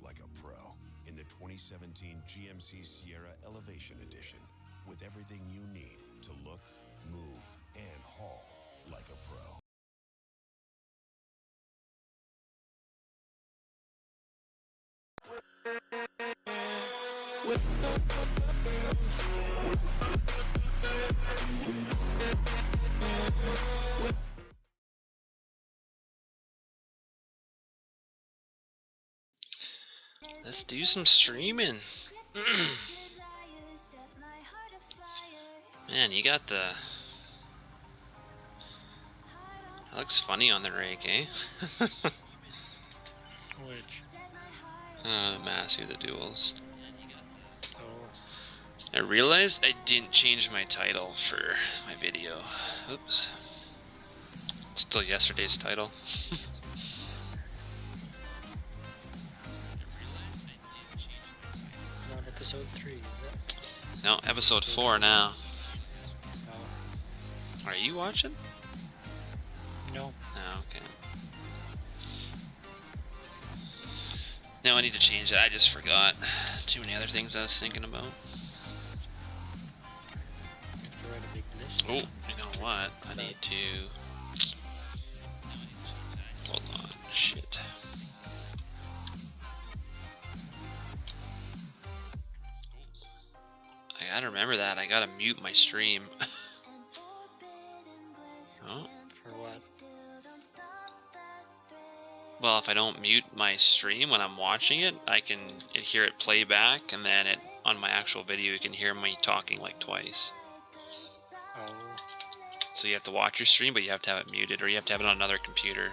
like a pro in the 2017 GMC Sierra Elevation Edition, with everything you need to look, move, and haul like a pro. Let's do some streaming. Man, you got the... That looks funny on the rig, eh? Which? The Massey of the Duels. Oh. I realized I didn't change my title for my video. Oops. It's still yesterday's title. Not episode 3, is it? No, episode 4 now. No. Are you watching? No. Oh, okay. No, I need to change it. I just forgot. Too many other things I was thinking about. Write a big list. Oh, you know what? I need to... Hold on. Shit. I gotta remember that. I gotta mute my stream. Oh. For what? Well, if I don't mute my stream when I'm watching it, I can hear it play back, and then it on my actual video you can hear me talking like twice. Oh. So you have to watch your stream, but you have to have it muted, or you have to have it on another computer.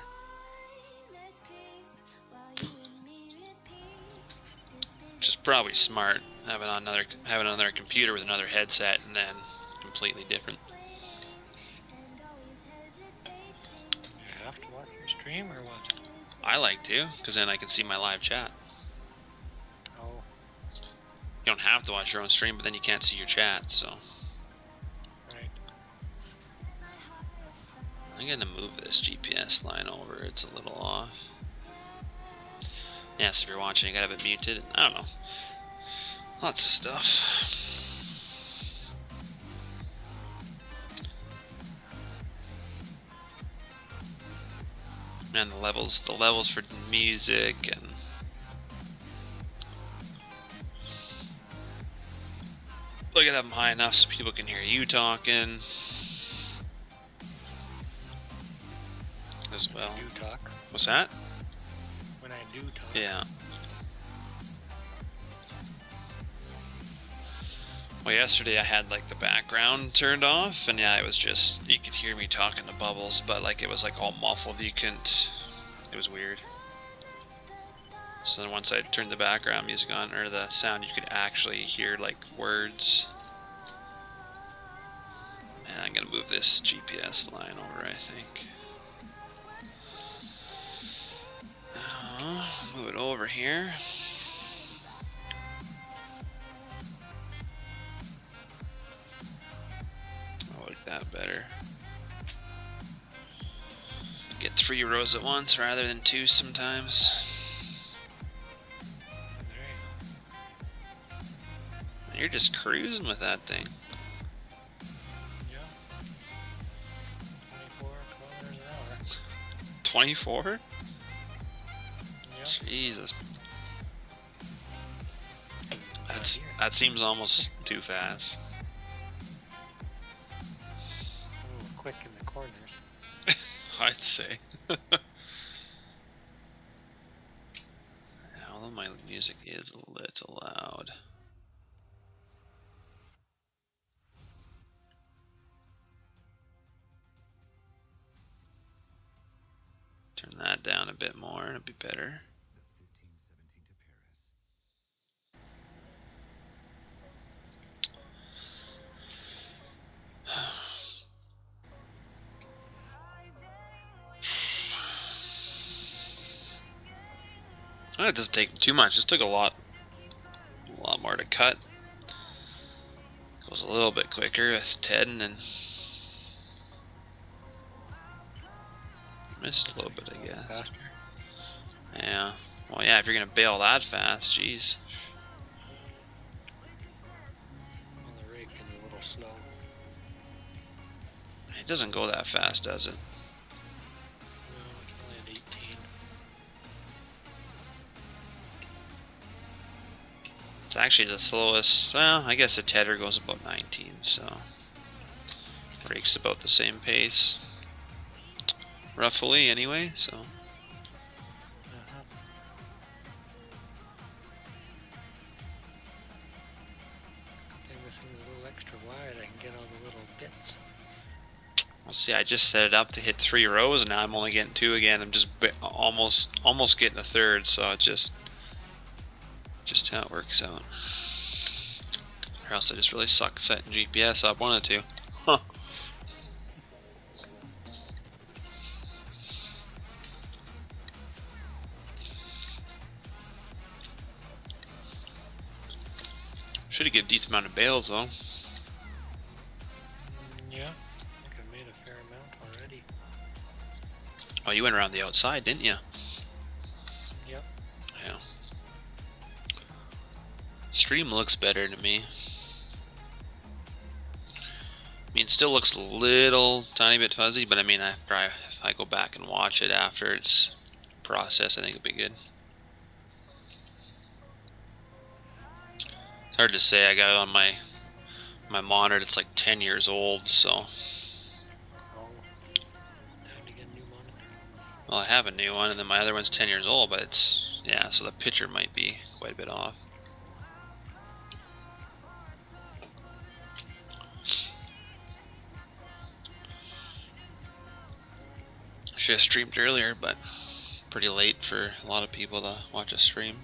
Which is probably smart. Have it on another computer with another headset, and then completely different. You have to watch your stream or what? I like to, because then I can see my live chat. Oh. You don't have to watch your own stream, but then you can't see your chat, so. Right. I'm gonna move this GPS line over, it's a little off. Yes, if you're watching, you gotta have it muted. I don't know. Lots of stuff. And the levels for music and I gotta have them high enough so people can hear you talking as well. When I do talk. What's that? When I do talk. Yeah. Well, yesterday I had like the background turned off, and yeah, it was just, you could hear me talking to Bubbles, but like it was like all muffled, you couldn't, it was weird. So then once I turned the background music on, or the sound, you could actually hear like words. And I'm gonna move this GPS line over, I think. Move it over here. I like that better. Get 3 rows at once rather than 2 sometimes. You're just cruising with that thing. Yeah. 24 kilometers an hour. 24? Yeah. Jesus. That seems almost too fast. A little quick in the corners. I'd say. Although my music is a little loud. Turn that down a bit more, it'll be better. It doesn't take too much. This took a lot more to cut. Goes a little bit quicker with Ted, and then missed a little bit, I guess. Faster. Yeah. Well, yeah, if you're gonna bail that fast, jeez. Well, the rig is a little slow. It doesn't go that fast, does it? No, it's only at 18. It's actually the slowest. Well, I guess a tedder goes about 19, so brake's about the same pace, roughly anyway. So Thing this thing's a little extra wide, I can get all the little bits. we'll see. I just set it up to hit 3 rows, and now I'm only getting 2 again. I'm just almost getting a third. So it's just how it works out. Or else I just really suck setting GPS up. One of the two. Huh. Should have given a decent amount of bales though. Yeah, I think I've made a fair amount already. Oh, you went around the outside, didn't you? Yep. Yeah. Stream looks better to me. I mean, it still looks a little tiny bit fuzzy, but I mean, if I go back and watch it after it's processed, I think it'll be good. It's hard to say. I got it on my monitor. It's like 10 years old, so. Oh, time to get a new monitor. Well, I have a new one, and then my other one's 10 years old, but it's, yeah, so the picture might be quite a bit off. Should have streamed earlier, but pretty late for a lot of people to watch a stream.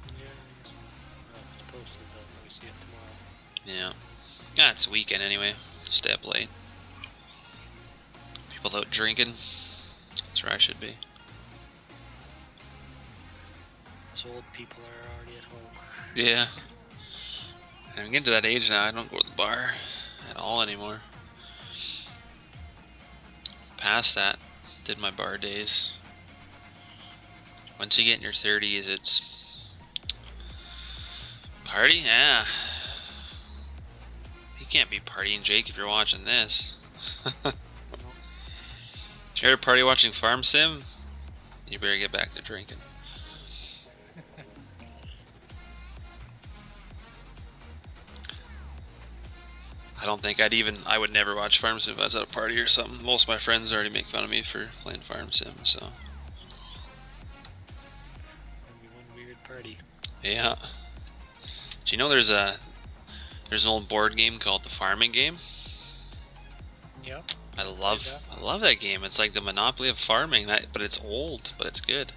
Yeah, it's posted though, we see it tomorrow. Yeah. Yeah, it's a weekend anyway. Stay up late. People out drinking. That's where I should be. Us old people are already at home. Yeah. I'm getting to that age now, I don't go to the bar at all anymore. Past that, did my bar days. Once you get in your 30s, it's party? Yeah. You can't be partying, Jake, if you're watching this. If you're at a party watching Farm Sim, you better get back to drinking. I don't think I would never watch Farm Sim if I was at a party or something. Most of my friends already make fun of me for playing Farm Sim, so. Gonna be one weird party. Yeah. Do you know there's an old board game called the Farming Game? Yep. I love that game. It's like the Monopoly of farming, but it's old, but it's good.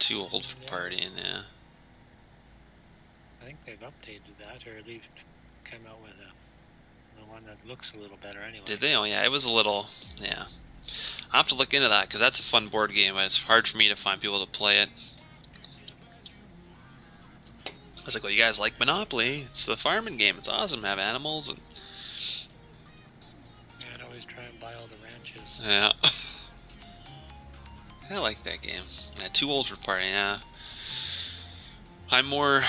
Too old for partying, yeah. I think they've updated that, or at least come out with the one that looks a little better anyway. Did they? Oh yeah, it was a little, yeah. I have to look into that because that's a fun board game, but it's hard for me to find people to play it. I was like, well, you guys like Monopoly? It's the farming game. It's awesome. Have animals and. Yeah, I'd always try and buy all the ranches. Yeah. I like that game. Yeah, too old for partying. Yeah. I'm more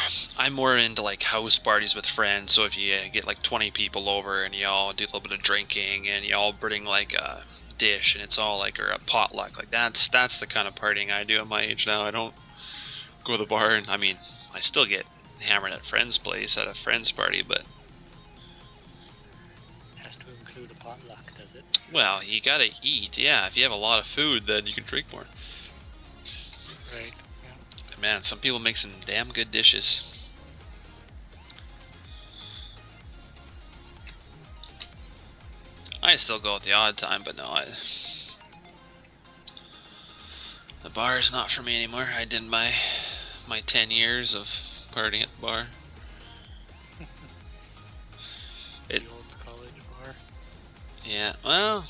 into like house parties with friends. So if you get like 20 people over and you all do a little bit of drinking and you all bring like a dish and it's all like, or a potluck, like that's the kind of partying I do at my age now. I don't go to the bar, and I mean, I still get hammered at friends' place at a friend's party, but Has to include a potluck, does it? well, you gotta eat. Yeah, if you have a lot of food, then you can drink more. Right. And man, some people make some damn good dishes. I still go at the odd time, but no, the bar is not for me anymore. I did my 10 years of partying at the bar. The old college bar. Yeah, well,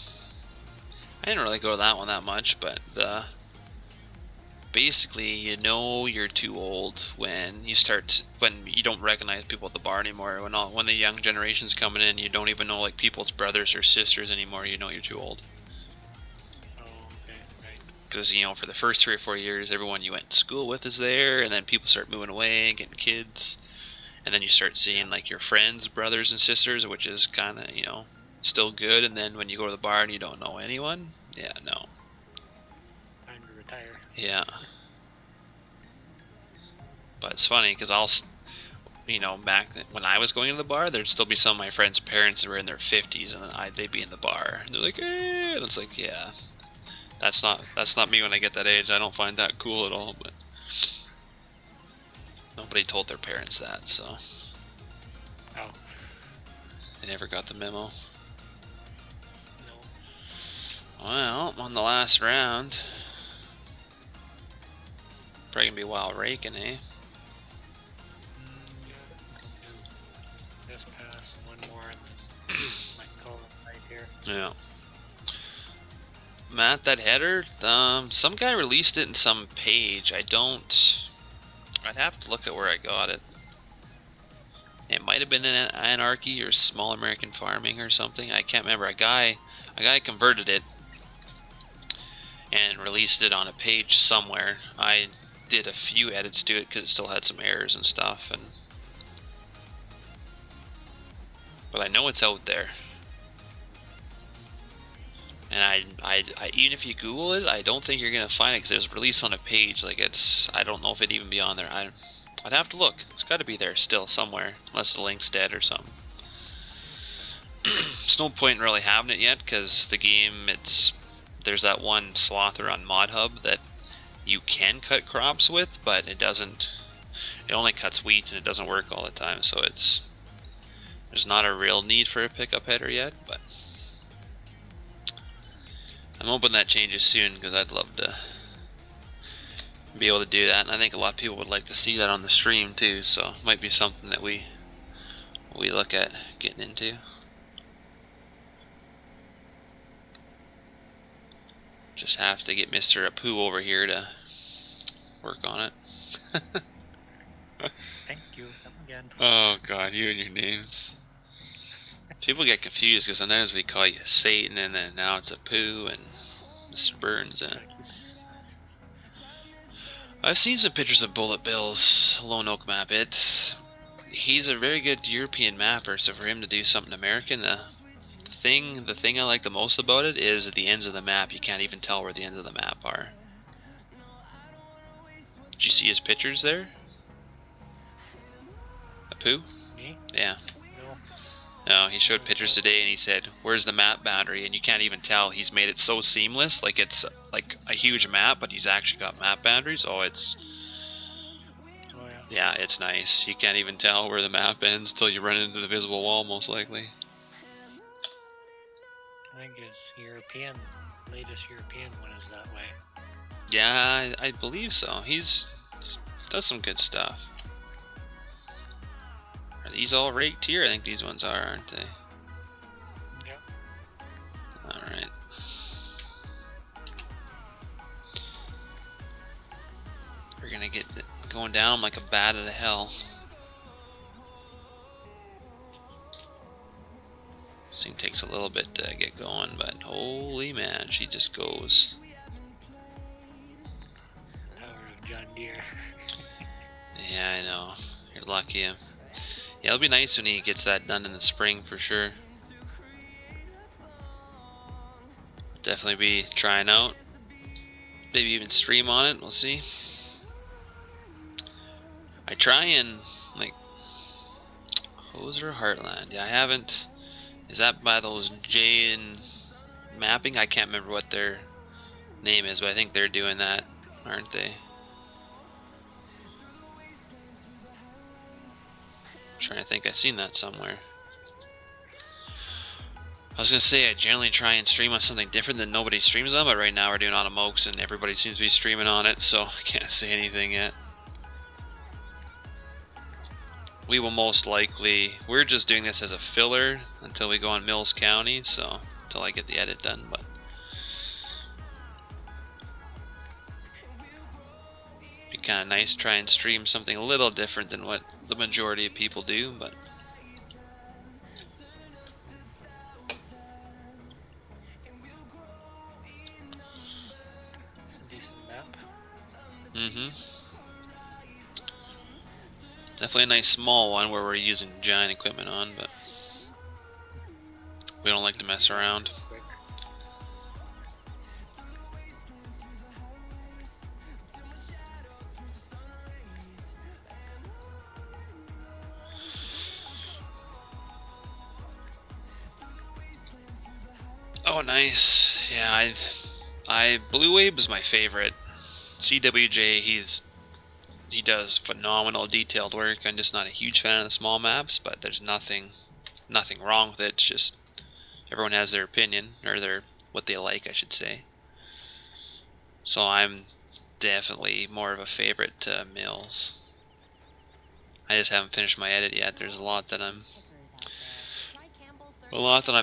I didn't really go to that one that much, but basically, you know you're too old when you don't recognize people at the bar anymore. When the young generation's coming in, you don't even know like people's brothers or sisters anymore. You know you're too old. Oh, okay, right. Because, you know, for the first 3 or 4 years, everyone you went to school with is there, and then people start moving away, getting kids, and then you start seeing like your friends, brothers and sisters, which is kind of, you know, still good. And then when you go to the bar and you don't know anyone, yeah, no. Time to retire. Yeah. But it's funny because I'll, you know, back when I was going to the bar, there'd still be some of my friends' parents that were in their 50s, and they'd be in the bar. And they're like, eh, and it's like, yeah, that's not me when I get that age. I don't find that cool at all. But nobody told their parents that, so Oh, they never got the memo. no. Well, on the last round, probably gonna be while raking, eh? Yeah, I'll do this pass and one more, and then might call it right here. Yeah. Matt, that header, some guy released it in some page. I'd have to look at where I got it. It might have been in Anarchy or Small American Farming or something. I can't remember. A guy converted it and released it on a page somewhere. I did a few edits to it because it still had some errors and stuff, but I know it's out there. And I even if you Google it, I don't think you're gonna find it because it was released on a page. Like I don't know if it'd even be on there. I'd have to look. It's got to be there still somewhere, unless the link's dead or something. There's no point in really having it yet because the game, there's that one slother on ModHub that you can cut crops with, but it doesn't. It only cuts wheat and it doesn't work all the time. So there's not a real need for a pickup header yet, but I'm hoping that changes soon because I'd love to be able to do that, and I think a lot of people would like to see that on the stream too, so it might be something that we look at getting into. Just have to get Mr. Apu over here to work on it. Thank you. Come again. Oh god, you and your names. People get confused because sometimes we call you Satan and then now it's Apu and Mr. Burns. I've seen some pictures of Bullet Bill's Lone Oak map. He's a very good European mapper, so for him to do something American, the thing I like the most about it is at the ends of the map, you can't even tell where the ends of the map are. Did you see his pictures there? Apu? Me? Yeah. No. No, he showed pictures today and he said, where's the map boundary? And you can't even tell. He's made it so seamless, like it's like a huge map, but he's actually got map boundaries. Oh, yeah, it's nice. You can't even tell where the map ends till you run into the visible wall, most likely. I think his latest European one is that way. Yeah, I believe so. He's does some good stuff. Are these all raked here? I think these ones are, aren't they? Yep. Alright. We're gonna get going down like a bat out of hell. This thing takes a little bit to get going, but holy man, she just goes. Power of John Deere. Yeah, I know. You're lucky. Yeah, it'll be nice when he gets that done in the spring for sure. Definitely be trying out. Maybe even stream on it. We'll see. I try and like Hoser Heartland. Yeah, I haven't. Is that by those J and mapping? I can't remember what their name is, but I think they're doing that, aren't they? I'm trying to think. I've seen that somewhere. I was gonna say I generally try and stream on something different than nobody streams on, but right now we're doing on a Mokes and everybody seems to be streaming on it, so I can't say anything yet. We will most likely, we're just doing this as a filler until we go on Mills County, so until I get the edit done, but it'd be kind of nice to try and stream something a little different than what the majority of people do, but Mm-hmm. Definitely a nice small one where we're using giant equipment on, but we don't like to mess around. Quick. Oh, nice. Yeah, Blue Wave is my favorite. CWJ, he does phenomenal detailed work. I'm just not a huge fan of the small maps, but there's nothing wrong with it. It's just everyone has their opinion, or their what they like, I should say. So I'm definitely more of a favorite to Mills. I just haven't finished my edit yet. There's a lot that I'm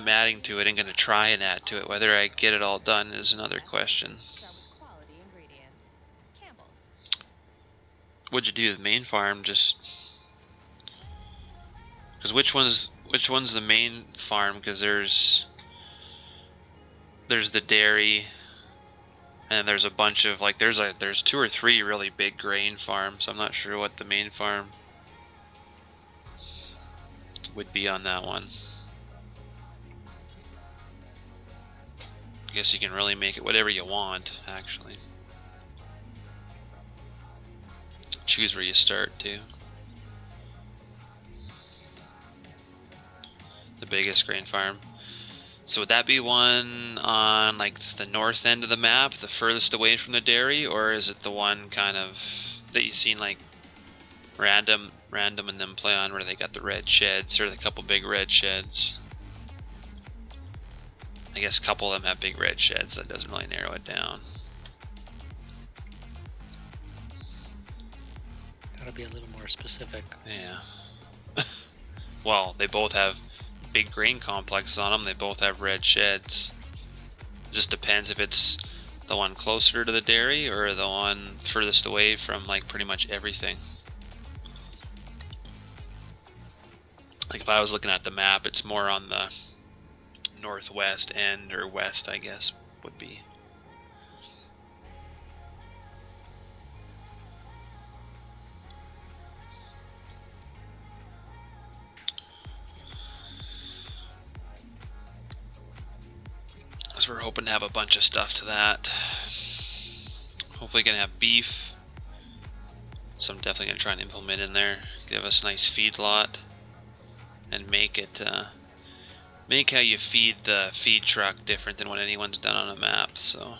adding to it and gonna try and add to it. Whether I get it all done is another question. What'd you do with the main farm? Just because which one's the main farm? Because there's the dairy, and there's a bunch of like there's 2 or 3 really big grain farms. I'm not sure what the main farm would be on that one. I guess you can really make it whatever you want, actually. Choose where you start too. The biggest grain farm. So would that be one on like the north end of the map, the furthest away from the dairy, or is it the one kind of that you've seen like random and then play on where they got the red sheds, or the couple big red sheds? I guess a couple of them have big red sheds, so that doesn't really narrow it down. Gotta be a little more specific. Yeah. Well, they both have big grain complexes on them. They both have red sheds. It just depends if it's the one closer to the dairy or the one furthest away from like pretty much everything. Like if I was looking at the map, it's more on the northwest end, or west, I guess would be. So we're hoping to have a bunch of stuff to that. Hopefully gonna have beef. So I'm definitely gonna try and implement in there. Give us a nice feed lot. And make it, make how you feed the feed truck different than what anyone's done on a map. So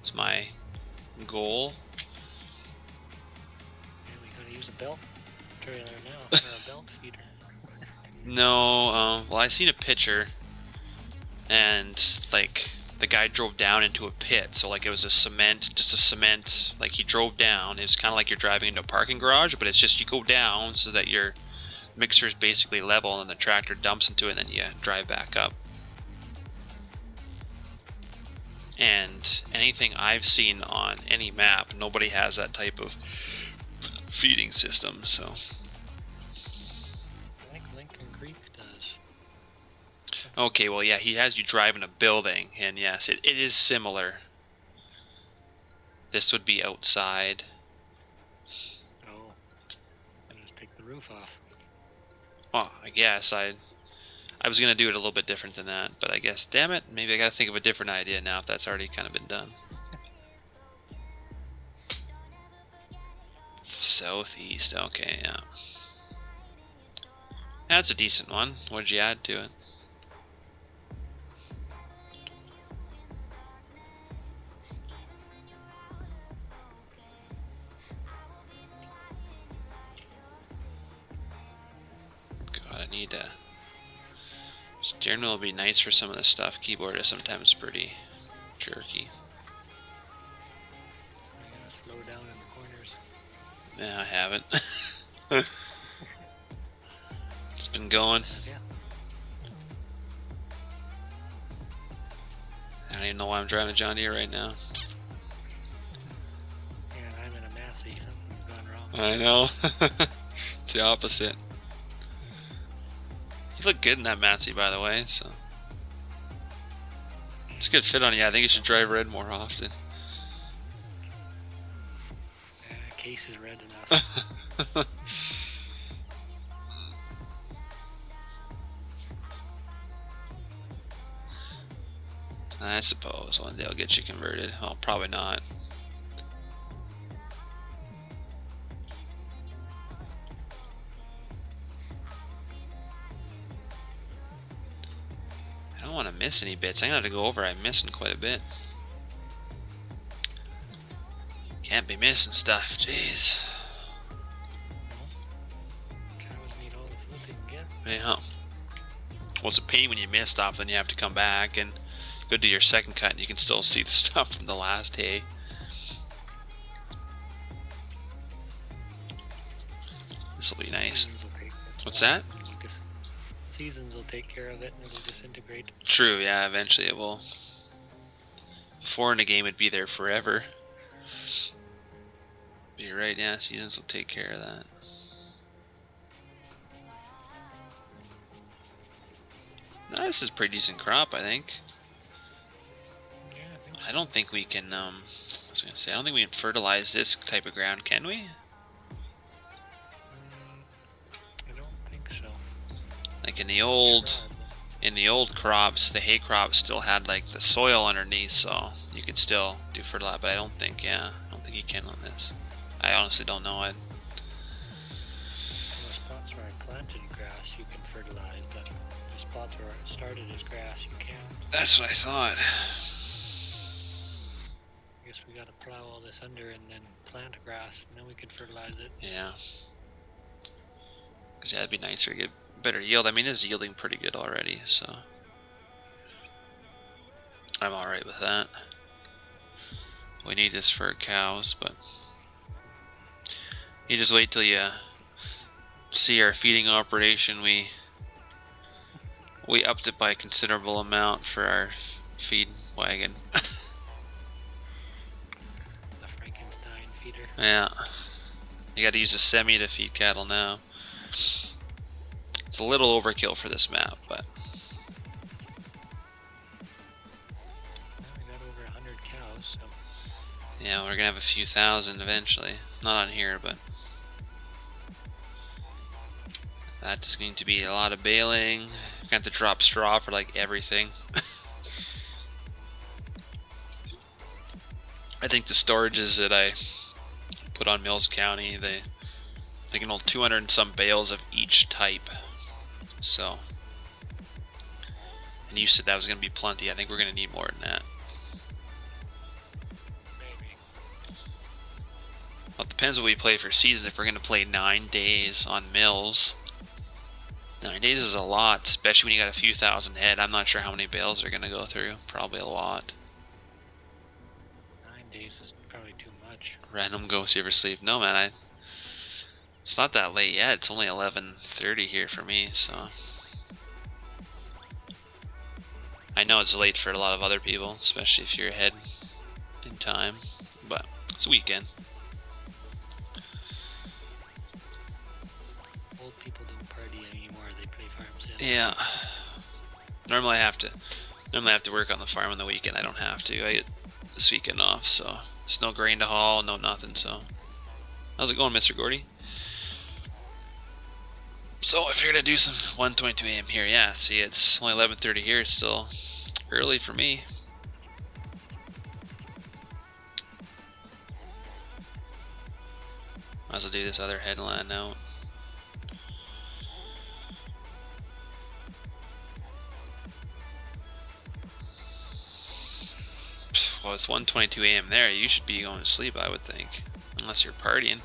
it's my goal. Yeah, we gotta use a belt trailer now, or a belt feeder. No, well I seen a picture, and like the guy drove down into a pit, so like it was just a cement, like he drove down. It's kind of like you're driving into a parking garage, but it's just you go down so that your mixer is basically level, and then the tractor dumps into it, and then you drive back up. And anything I've seen on any map, nobody has that type of feeding system, so. I think Lincoln Creek does. Okay, well yeah, he has you driving a building, and yes, it is similar. This would be outside. Oh, I'll just take the roof off. Well, I guess I was gonna do it a little bit different than that, but I guess, damn it, maybe I gotta think of a different idea now if that's already kind of been done. Southeast, okay, yeah. That's a decent one. What did you add to it? God, I need a steering wheel would be nice for some of this stuff. Keyboard is sometimes pretty jerky. I gotta slow down in the corners. Yeah, I haven't. It's been going. Yeah. I don't even know why I'm driving a John Deere right now. And I'm in a Massey. Something's gone wrong. I know. It's the opposite. You look good in that Massey, by the way, so. It's a good fit on you. I think you should drive red more often. case is red enough. I suppose one day I'll get you converted. Well, probably not. I don't want to miss any bits. I'm gonna have to go over. I'm missing quite a bit. Can't be missing stuff. Jeez. Cows need all the food they can get. Yeah. Well, it's a pain when you miss stuff, then you have to come back and go do your second cut, and you can still see the stuff from the last hay. This will be nice. What's that? Seasons will take care of it, and it'll disintegrate. True, yeah, eventually it will. Before in the game, it'd be there forever. But you're right, yeah, seasons will take care of that. No, this is a pretty decent crop, I think. Yeah, I think so. I don't think we can, I was gonna say, I don't think we can fertilize this type of ground, can we? I don't think so. Like in the old crops, the hay crops still had like the soil underneath, so you could still do fertilizer, but I don't think, I don't think you can on this. I honestly don't know it. The spots where I planted grass, you can fertilize, but the spots where it started as grass, you can't. That's what I thought. I guess we gotta plow all this under and then plant grass, and then we can fertilize it. Yeah. Cause yeah, it'd be nicer to get better yield. I mean, it's yielding pretty good already, so I'm alright with that. We need this for cows, but you just wait till you see our feeding operation. We upped it by a considerable amount for our feed wagon. The Frankenstein feeder. Yeah. You gotta use a semi to feed cattle now. It's a little overkill for this map, but We got over 100 cows, so yeah, we're gonna have a few thousand eventually. Not on here, but that's going to be a lot of baling. We're gonna have to drop straw for like everything. I think the storages that I put on Mills County, they can hold 200 and some bales of each type. So, and you said that was going to be plenty. I think we're going to need more than that. maybe. Well, it depends what we play for seasons. If we're going to play 9 days on Mills, 9 days is a lot, especially when you got a few thousand head. I'm not sure how many bales they're going to go through. Probably a lot. 9 days is probably too much. Random go see ever sleep. No, man, it's not that late yet. It's only 11:30 here for me, so I know it's late for a lot of other people, especially if you're ahead in time, but it's a weekend. Old people don't party anymore, they play farm sim. Yeah. Normally I have to work on the farm on the weekend. I don't have to. I get this weekend off, so there's no grain to haul, no nothing, so. How's it going, Mr. Gordy? So I figured I'd do some 1:22 a.m. here. Yeah, see, it's only 11:30 here. It's still early for me. Might as well do this other headline now. Well, it's 1:22 a.m. there. You should be going to sleep, I would think, unless you're partying.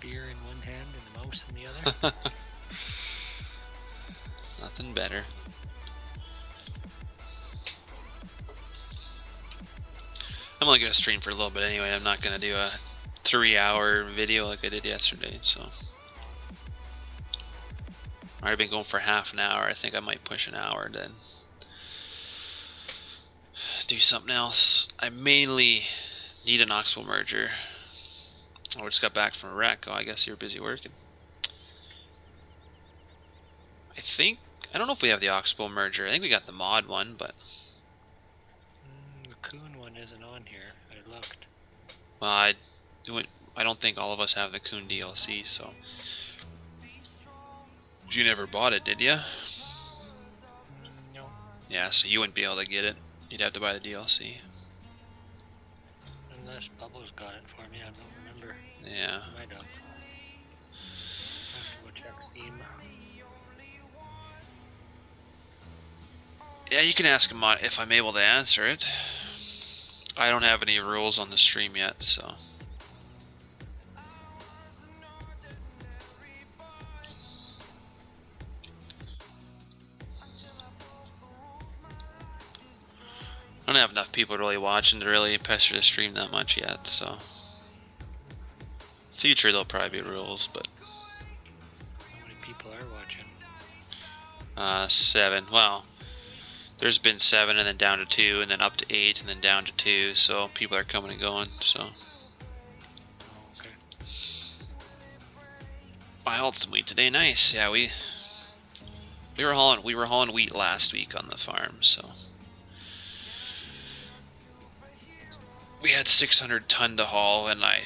Beer in one hand and the mouse in the other. Nothing better. I'm only going to stream for a little bit anyway. I'm not going to do a 3-hour video like I did yesterday, so. I've already been going for half an hour. I think I might push an hour, then do something else. I mainly need an Knoxville merger. I just got back from a wreck. Oh, I guess you're busy working. I think I don't know if we have the Oxbow merger. I think we got the mod one, but The Coon one isn't on here. I looked. well, I don't think all of us have the Coon DLC, so you never bought it, did you? No. Yeah, so you wouldn't be able to get it. You'd have to buy the DLC. Unless Bubbles got it for me, I don't remember. Yeah. Might have. I have to go check Steam. Yeah, you can ask him if I'm able to answer it. I don't have any rules on the stream yet, so. I don't have enough people really watching to really pester the stream that much yet, so. Future there'll probably be rules, but. How many people are watching? 7. Well, there's been 7 and then down to 2 and then up to 8 and then down to 2, so people are coming and going, so. Oh, okay. I hauled some wheat today, nice. Yeah, we were hauling wheat last week on the farm, so. We had 600 ton to haul, and I'm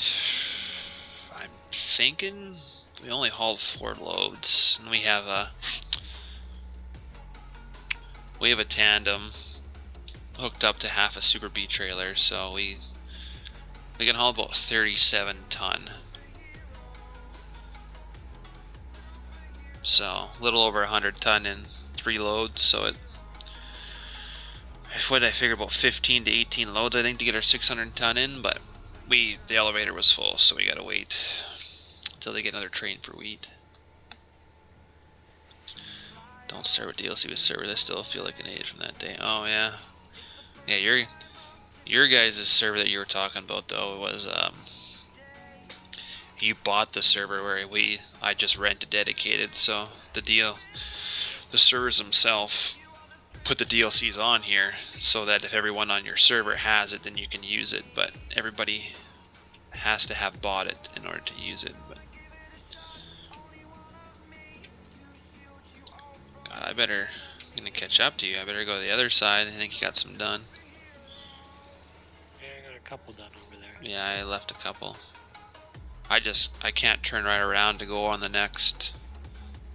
thinking we only hauled 4 loads, and we have a tandem hooked up to half a Super B trailer, so we can haul about 37 ton. So a little over 100 ton in 3 loads, so what did I figure, about 15 to 18 loads I think to get our 600 ton in, but the elevator was full, so we gotta wait until they get another train for wheat. Don't start with DLC with servers. I still feel like an age from that day. Oh yeah, yeah. Your guys' server that you were talking about though was you bought the server where I just rented dedicated. So the servers themselves put the DLCs on here so that if everyone on your server has it, then you can use it. But everybody has to have bought it in order to use it. But God, I'm gonna catch up to you. I better go to the other side. I think you got some done. Yeah, I got a couple done over there. Yeah, I left a couple. I can't turn right around to go on the next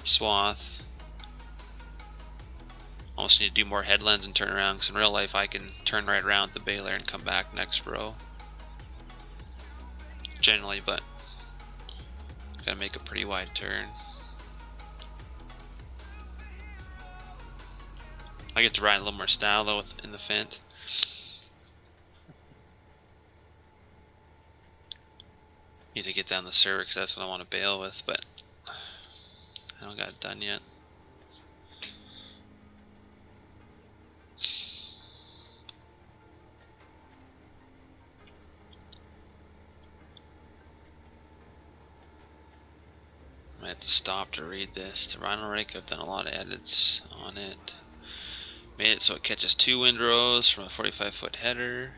swath. Almost need to do more headlands and turn around, because in real life I can turn right around the baler and come back next row. Generally, but gotta make a pretty wide turn. I get to ride a little more style though in the Fent. Need to get down the server because that's what I want to bail with, but I don't got it done yet. I have to stop to read this. The Rhino Rake, I've done a lot of edits on it. Made it so it catches 2 windrows from a 45-foot header.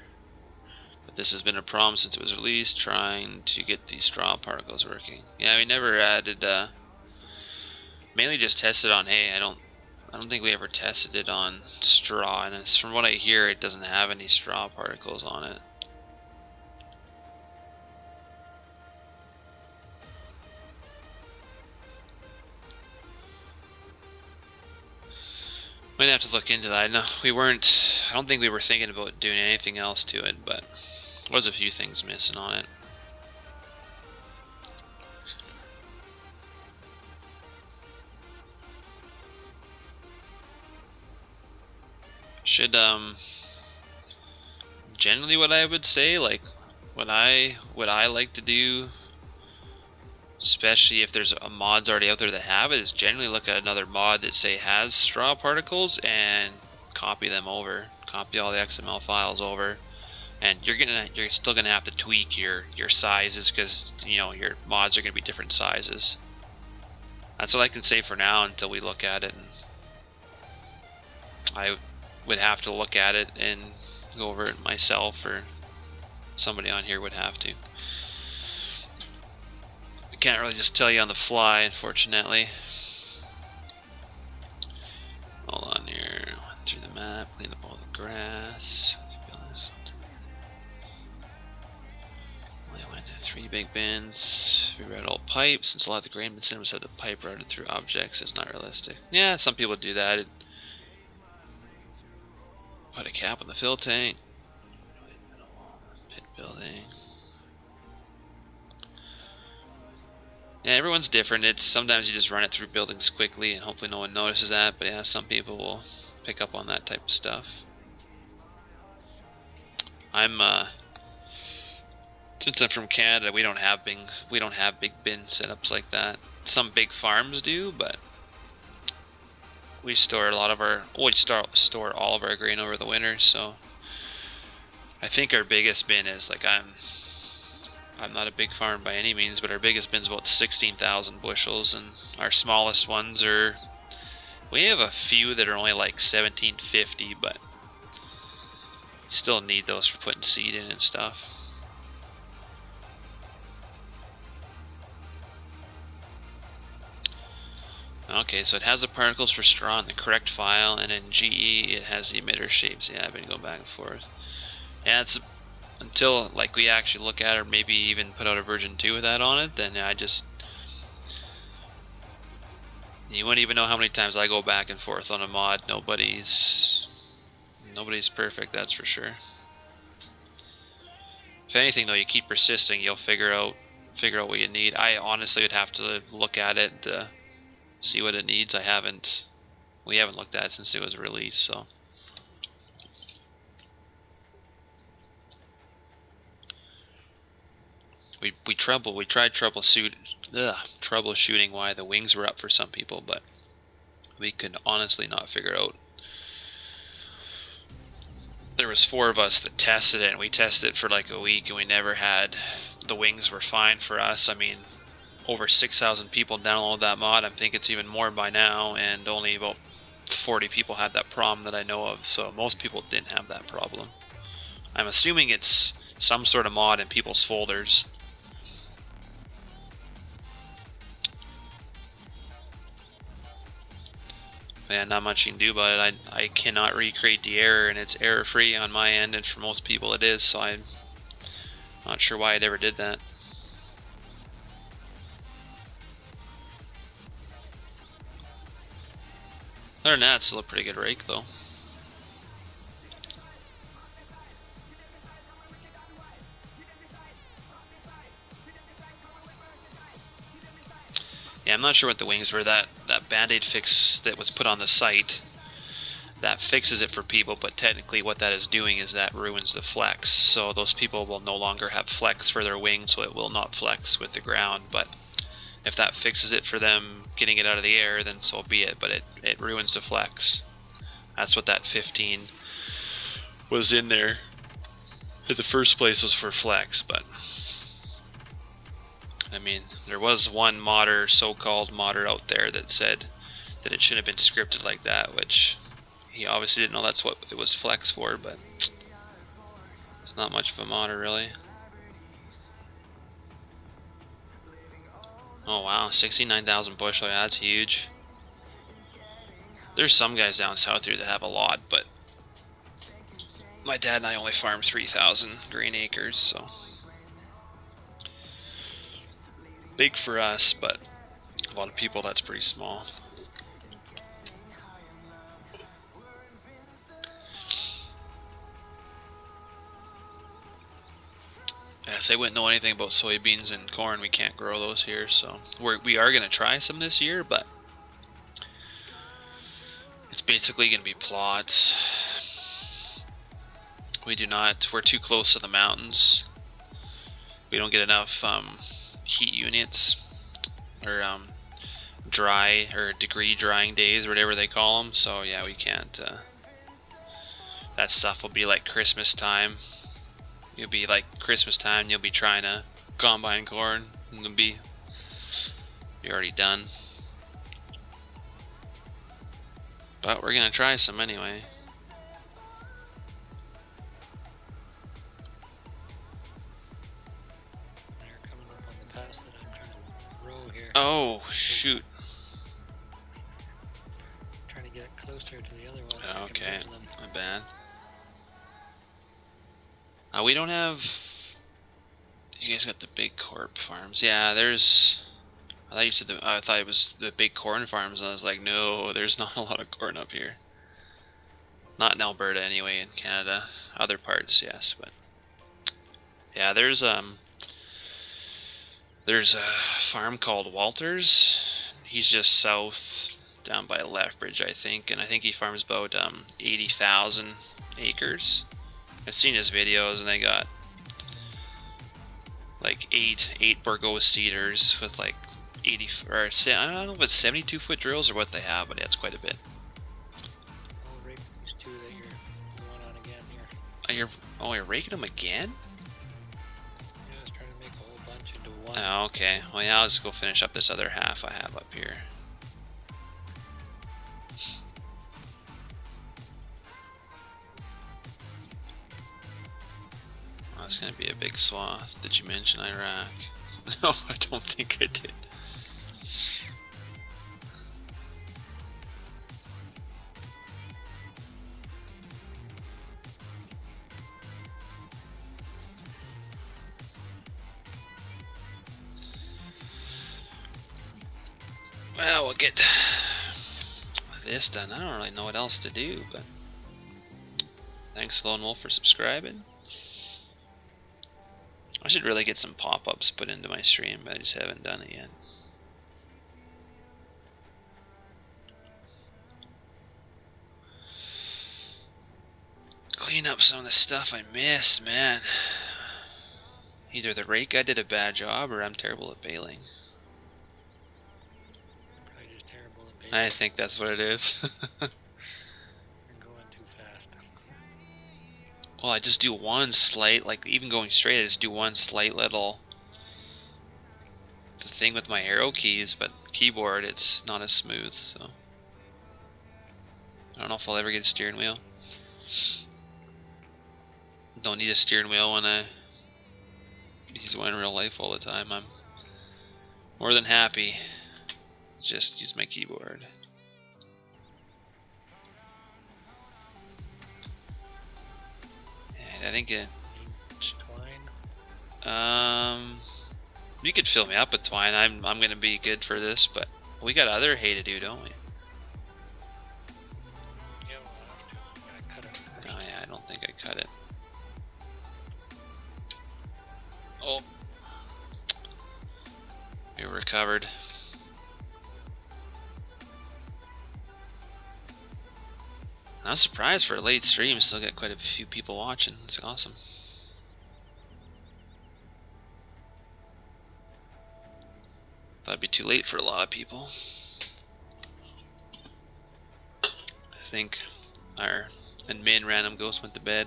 But this has been a problem since it was released, trying to get these straw particles working. Yeah, we never added, mainly just tested on hay. I don't think we ever tested it on straw, and from what I hear, it doesn't have any straw particles on it. Might have to look into that. No, I don't think we were thinking about doing anything else to it, but there was a few things missing on it. Should, generally what I would say, like, what I like to do, especially if there's a mods already out there that have it, is generally look at another mod that say has straw particles and copy them over, copy all the XML files over, and you're still gonna have to tweak your sizes, because you know your mods are gonna be different sizes. That's all I can say for now until we look at it. And I would have to look at it and go over it myself, or somebody on here would have to. I can't really just tell you on the fly, unfortunately. Hold on here. Went through the map, cleaned up all the grass. Only went to 3 big bins. We read all pipes. Since a lot of the grain bin cinemas had the pipe routed through objects, it's not realistic. Yeah, some people do that. Put a cap on the fill tank. Pit building. Yeah, everyone's different. It's sometimes you just run it through buildings quickly and hopefully no one notices that. But yeah, some people will pick up on that type of stuff. Since I'm from Canada, we don't have big bin setups like that. Some big farms do, but we store all of our grain over the winter. So I think our biggest bin is like I'm not a big farm by any means, but our biggest bin's about 16,000 bushels, and our smallest ones are. We have a few that are only like 1750, but you still need those for putting seed in and stuff. Okay, so it has the particles for straw in the correct file, and in GE it has the emitter shapes. Yeah, I've been going back and forth. Yeah, it's until like we actually look at it, or maybe even put out a version 2 with that on it, then you wouldn't even know how many times I go back and forth on a mod. Nobody's perfect, that's for sure. If anything though, you keep persisting, you'll figure out what you need. I honestly would have to look at it to see what it needs. We haven't looked at it since it was released, so. We tried troubleshooting why the wings were up for some people, but we could honestly not figure out. There was 4 of us that tested it, and we tested it for like a week, and we never had. The wings were fine for us. I mean, over 6,000 people downloaded that mod. I think it's even more by now, and only about 40 people had that problem that I know of, so most people didn't have that problem. I'm assuming it's some sort of mod in people's folders. Man, not much you can do about it. I cannot recreate the error, and it's error free on my end, and for most people it is, so I'm not sure why it ever did that. Other than that, it's still a pretty good rake though. Yeah, I'm not sure what the wings were. That band-aid fix that was put on the site, that fixes it for people, but technically what that is doing is that ruins the flex. So those people will no longer have flex for their wings, so it will not flex with the ground. But if that fixes it for them getting it out of the air, then so be it, but it ruins the flex. That's what that 15 was in there. In the first place was for flex, but I mean, there was one modder, so-called modder out there that said that it shouldn't have been scripted like that, which he obviously didn't know that's what it was flex for, but it's not much of a modder really. Oh wow, 69,000 bushel, yeah, that's huge. There's some guys down south here that have a lot, but my dad and I only farm 3,000 grain acres, so big for us, but a lot of people that's pretty small. Yes, I wouldn't know anything about soybeans and corn. We can't grow those here, so we are gonna try some this year, but it's basically gonna be plots. We're too close to the mountains. We don't get enough heat units or dry or degree drying days or whatever they call them, so yeah, we can't. That stuff will be like Christmas time. You'll be like Christmas time, you'll be trying to combine corn, and you're already done. But we're gonna try some anyway. They're coming up on the pass that I'm trying to row here. Oh shoot! Trying to get closer to the other one. So Okay, them. my bad. We don't have. You guys got the big corp farms. Yeah, there's. I thought you said I thought it was the big corn farms, and I was like, no, there's not a lot of corn up here. Not in Alberta, anyway. In Canada, other parts, yes, but yeah, there's a farm called Walters. He's just south, down by Lethbridge, I think, and I think he farms about 80,000 acres. I've seen his videos, and they got like eight Burgos cedars with like 80 or I don't know if it's 72-foot drills or what they have, but yeah, it's quite a bit. I'll rake these two that you're going on again here. You're raking them again? Yeah, I was trying to make a whole bunch into one. Oh, okay. Well, yeah, I'll just go finish up this other half I have up here. Oh, that's gonna be a big swath. Did you mention Iraq? No, I don't think I did. Well, we'll get this done. I don't really know what else to do, but thanks Lone Wolf for subscribing. I should really get some pop-ups put into my stream, but I just haven't done it yet. Clean up some of the stuff I missed, man. Either the rake guy did a bad job, or I'm terrible at bailing. Probably just terrible at baiting. I think that's what it is. You're going too fast. Well, I just do one slight, like even going straight, I just do one slight little the thing with my arrow keys, but keyboard it's not as smooth, so I don't know if I'll ever get a steering wheel. Don't need a steering wheel when I use one in real life all the time. I'm more than happy just use my keyboard. And I think it. You could fill me up with twine. I'm gonna be good for this, but we got other hay to do, don't we? Yeah, we'll have to. Gotta cut it first. Oh yeah, I don't think I cut it. Oh, we recovered. I was surprised for a late stream. Still got quite a few people watching. It's awesome. Thought it'd be too late for a lot of people. I think our admin random ghost went to bed.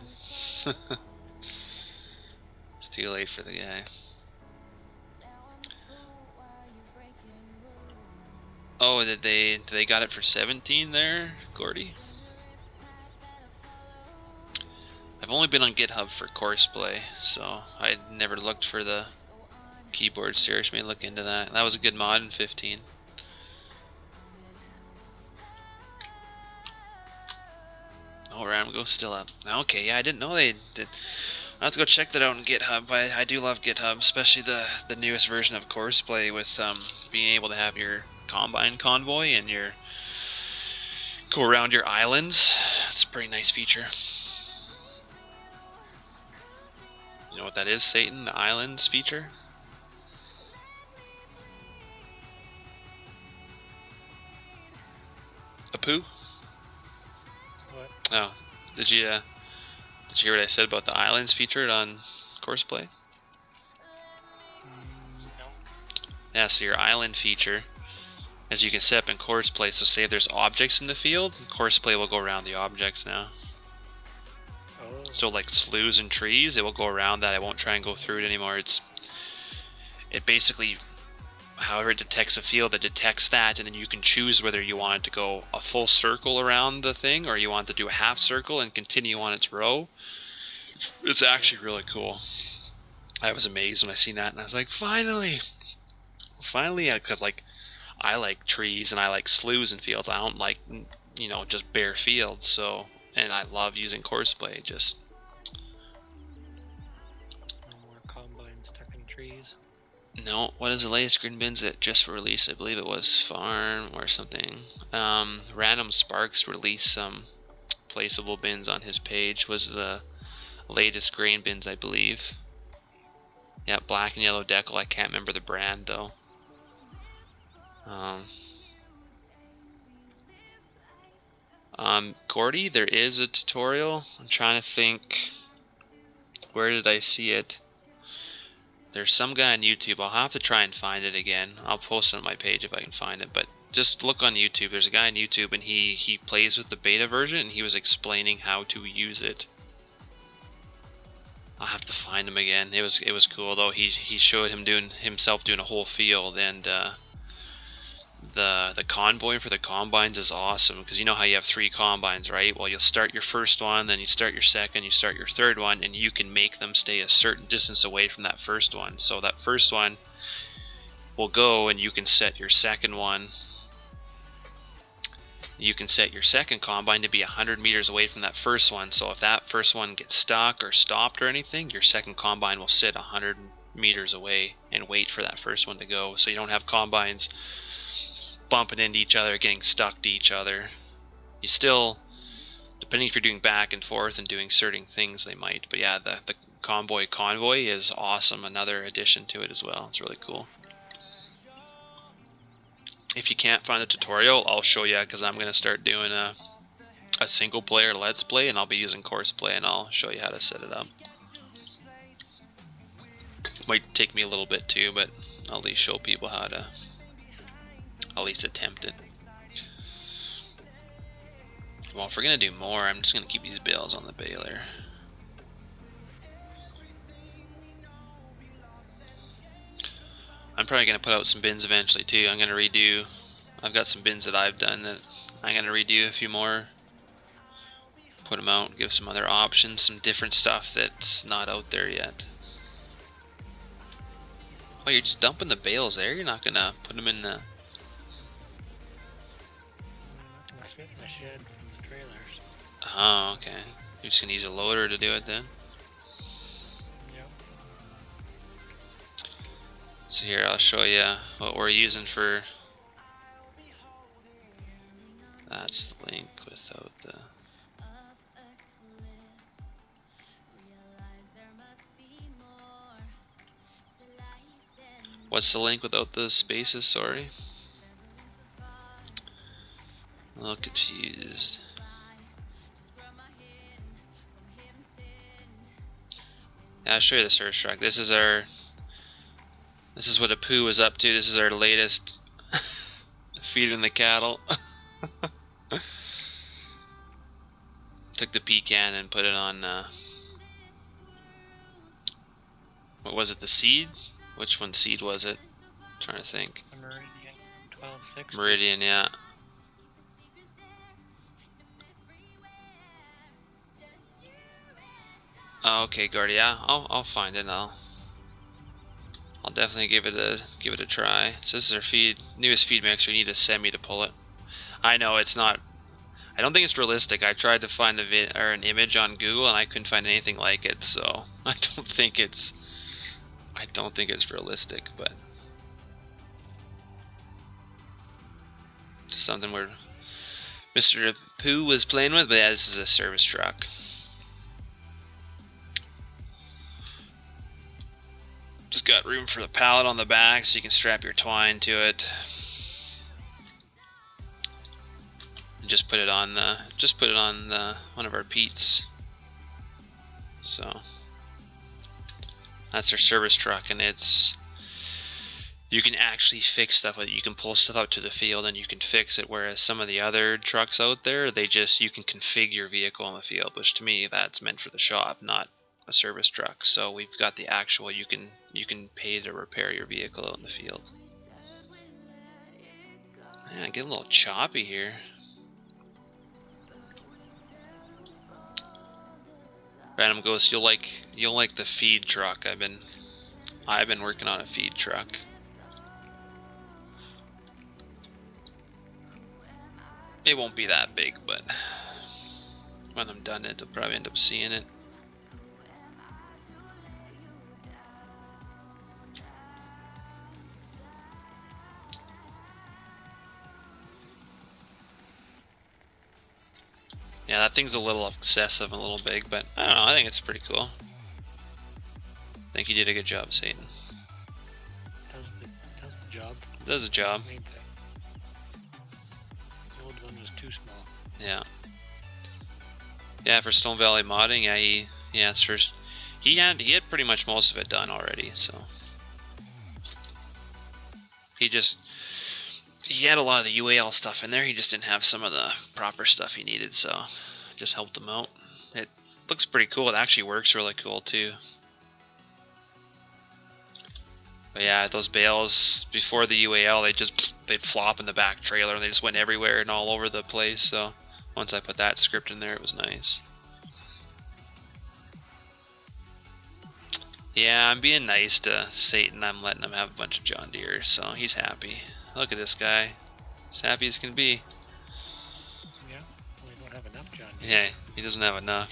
It's too late for the guy. Oh, did they got it for 17 there, Gordy? I've only been on GitHub for Courseplay, so I never looked for the keyboard. Seriously, look into that. That was a good mod in 15. Oh, Ramgo's still up. Okay, yeah, I didn't know they did. I'll have to go check that out on GitHub. I do love GitHub, especially the newest version of Courseplay with being able to have your Combine convoy and your go around your islands. It's a pretty nice feature. You know what that is, Satan? The islands feature? A poo? What? Oh, did you hear what I said about the islands featured on Courseplay? No. Yeah, so your island feature, as you can set up in Courseplay, so say if there's objects in the field, Courseplay will go around the objects now. Oh. So like sloughs and trees, it will go around that. I won't try and go through it anymore. It basically, however it detects a field, it detects that, and then you can choose whether you want it to go a full circle around the thing or you want it to do a half circle and continue on its row. It's actually really cool. I was amazed when I seen that, and I was like, finally, because like I like trees and I like sloughs and fields. I don't like you know, just bare fields. So, and I love using Courseplay. Just No more combines stuck in trees. no. What is the latest green bins that just released? I believe it was Farm or something. Random Sparks released some placeable bins on his page. Was the latest grain bins, I believe. Yeah, black and yellow decal. I can't remember the brand though. Gordy, there is a tutorial. I'm trying to think. Where did I see it? There's some guy on YouTube. I'll have to try and find it again. I'll post it on my page if I can find it. But just look on YouTube. There's a guy on YouTube, and he plays with the beta version, and he was explaining how to use it. I'll have to find him again. It was cool though. He showed himself doing a whole field, and the convoy for the combines is awesome, because you know how you have 3 combines, right? Well, you'll start your first one, then you start your second, you start your third one, and you can make them stay a certain distance away from that first one. So that first one will go, and you can set your second one. You can set your second combine to be 100 meters away from that first one. So if that first one gets stuck or stopped or anything, your second combine will sit 100 meters away and wait for that first one to go. So you don't have combines bumping into each other, getting stuck to each other. You still, depending if you're doing back and forth and doing certain things, they might. But yeah, the convoy is awesome. Another addition to it as well. It's really cool. If you can't find the tutorial, I'll show you, because I'm going to start doing a single player let's play, and I'll be using Courseplay, and I'll show you how to set it up. Might take me a little bit too, but I'll at least show people how to at least attempt it. Well, if we're going to do more, I'm just going to keep these bales on the baler. I'm probably going to put out some bins eventually too. I'm going to redo, I've got some bins that I've done that I'm going to redo a few more. Put them out, give some other options, some different stuff that's not out there yet. Oh, you're just dumping the bales there? You're not going to put them in the... Nothing fit in the shed from the trailers. Oh, okay. You're just going to use a loader to do it then? So here, I'll show you what we're using for... That's the link without the... What's the link without the spaces, sorry? I'm a little confused. Yeah, I'll show you the service truck. This is what Apu is up to. This is our latest feeding the cattle. Took the pecan and put it on, what was it, the seed? Which one seed was it? I'm trying to think. The Meridian 1260. Meridian, yeah. Oh, okay, Gordy, yeah, I'll find it. I'll definitely give it a try. So this is our newest feed mixer. You need a semi to pull it. I know it's not. I don't think it's realistic. I tried to find an image on Google, and I couldn't find anything like it. So I don't think it's realistic, but just something where Mr. Pooh was playing with. But yeah, this is a service truck. Just got room for the pallet on the back, so you can strap your twine to it. And just put it on one of our Pete's. So that's our service truck, and you can actually fix stuff with it. You can pull stuff out to the field and you can fix it, whereas some of the other trucks out there, you can configure your vehicle in the field, which to me, that's meant for the shop, not a service truck. So we've got the actual, you can pay to repair your vehicle out in the field. Yeah, get a little choppy here. Random Ghost, you'll like the feed truck. I've been working on a feed truck. It won't be that big, but when I'm done, it'll probably end up seeing it. Yeah, that thing's a little excessive, a little big, but I don't know, I think it's pretty cool. I think you did a good job, Satan. Does the job. Does the job. Main thing. The old one was too small. Yeah. Yeah, for Stone Valley modding, yeah, he asked for, he had pretty much most of it done already, so he had a lot of the UAL stuff in there. He just didn't have some of the proper stuff he needed, so I just helped him out. It looks pretty cool. It actually works really cool too. But yeah, those bales before the UAL, they'd flop in the back trailer and they just went everywhere and all over the place. So once I put that script in there, it was nice. Yeah, I'm being nice to Satan. I'm letting him have a bunch of John Deere, so he's happy. Look at this guy. He's happy as can be. Yeah, we don't have enough John Deere. Yeah, he doesn't have enough.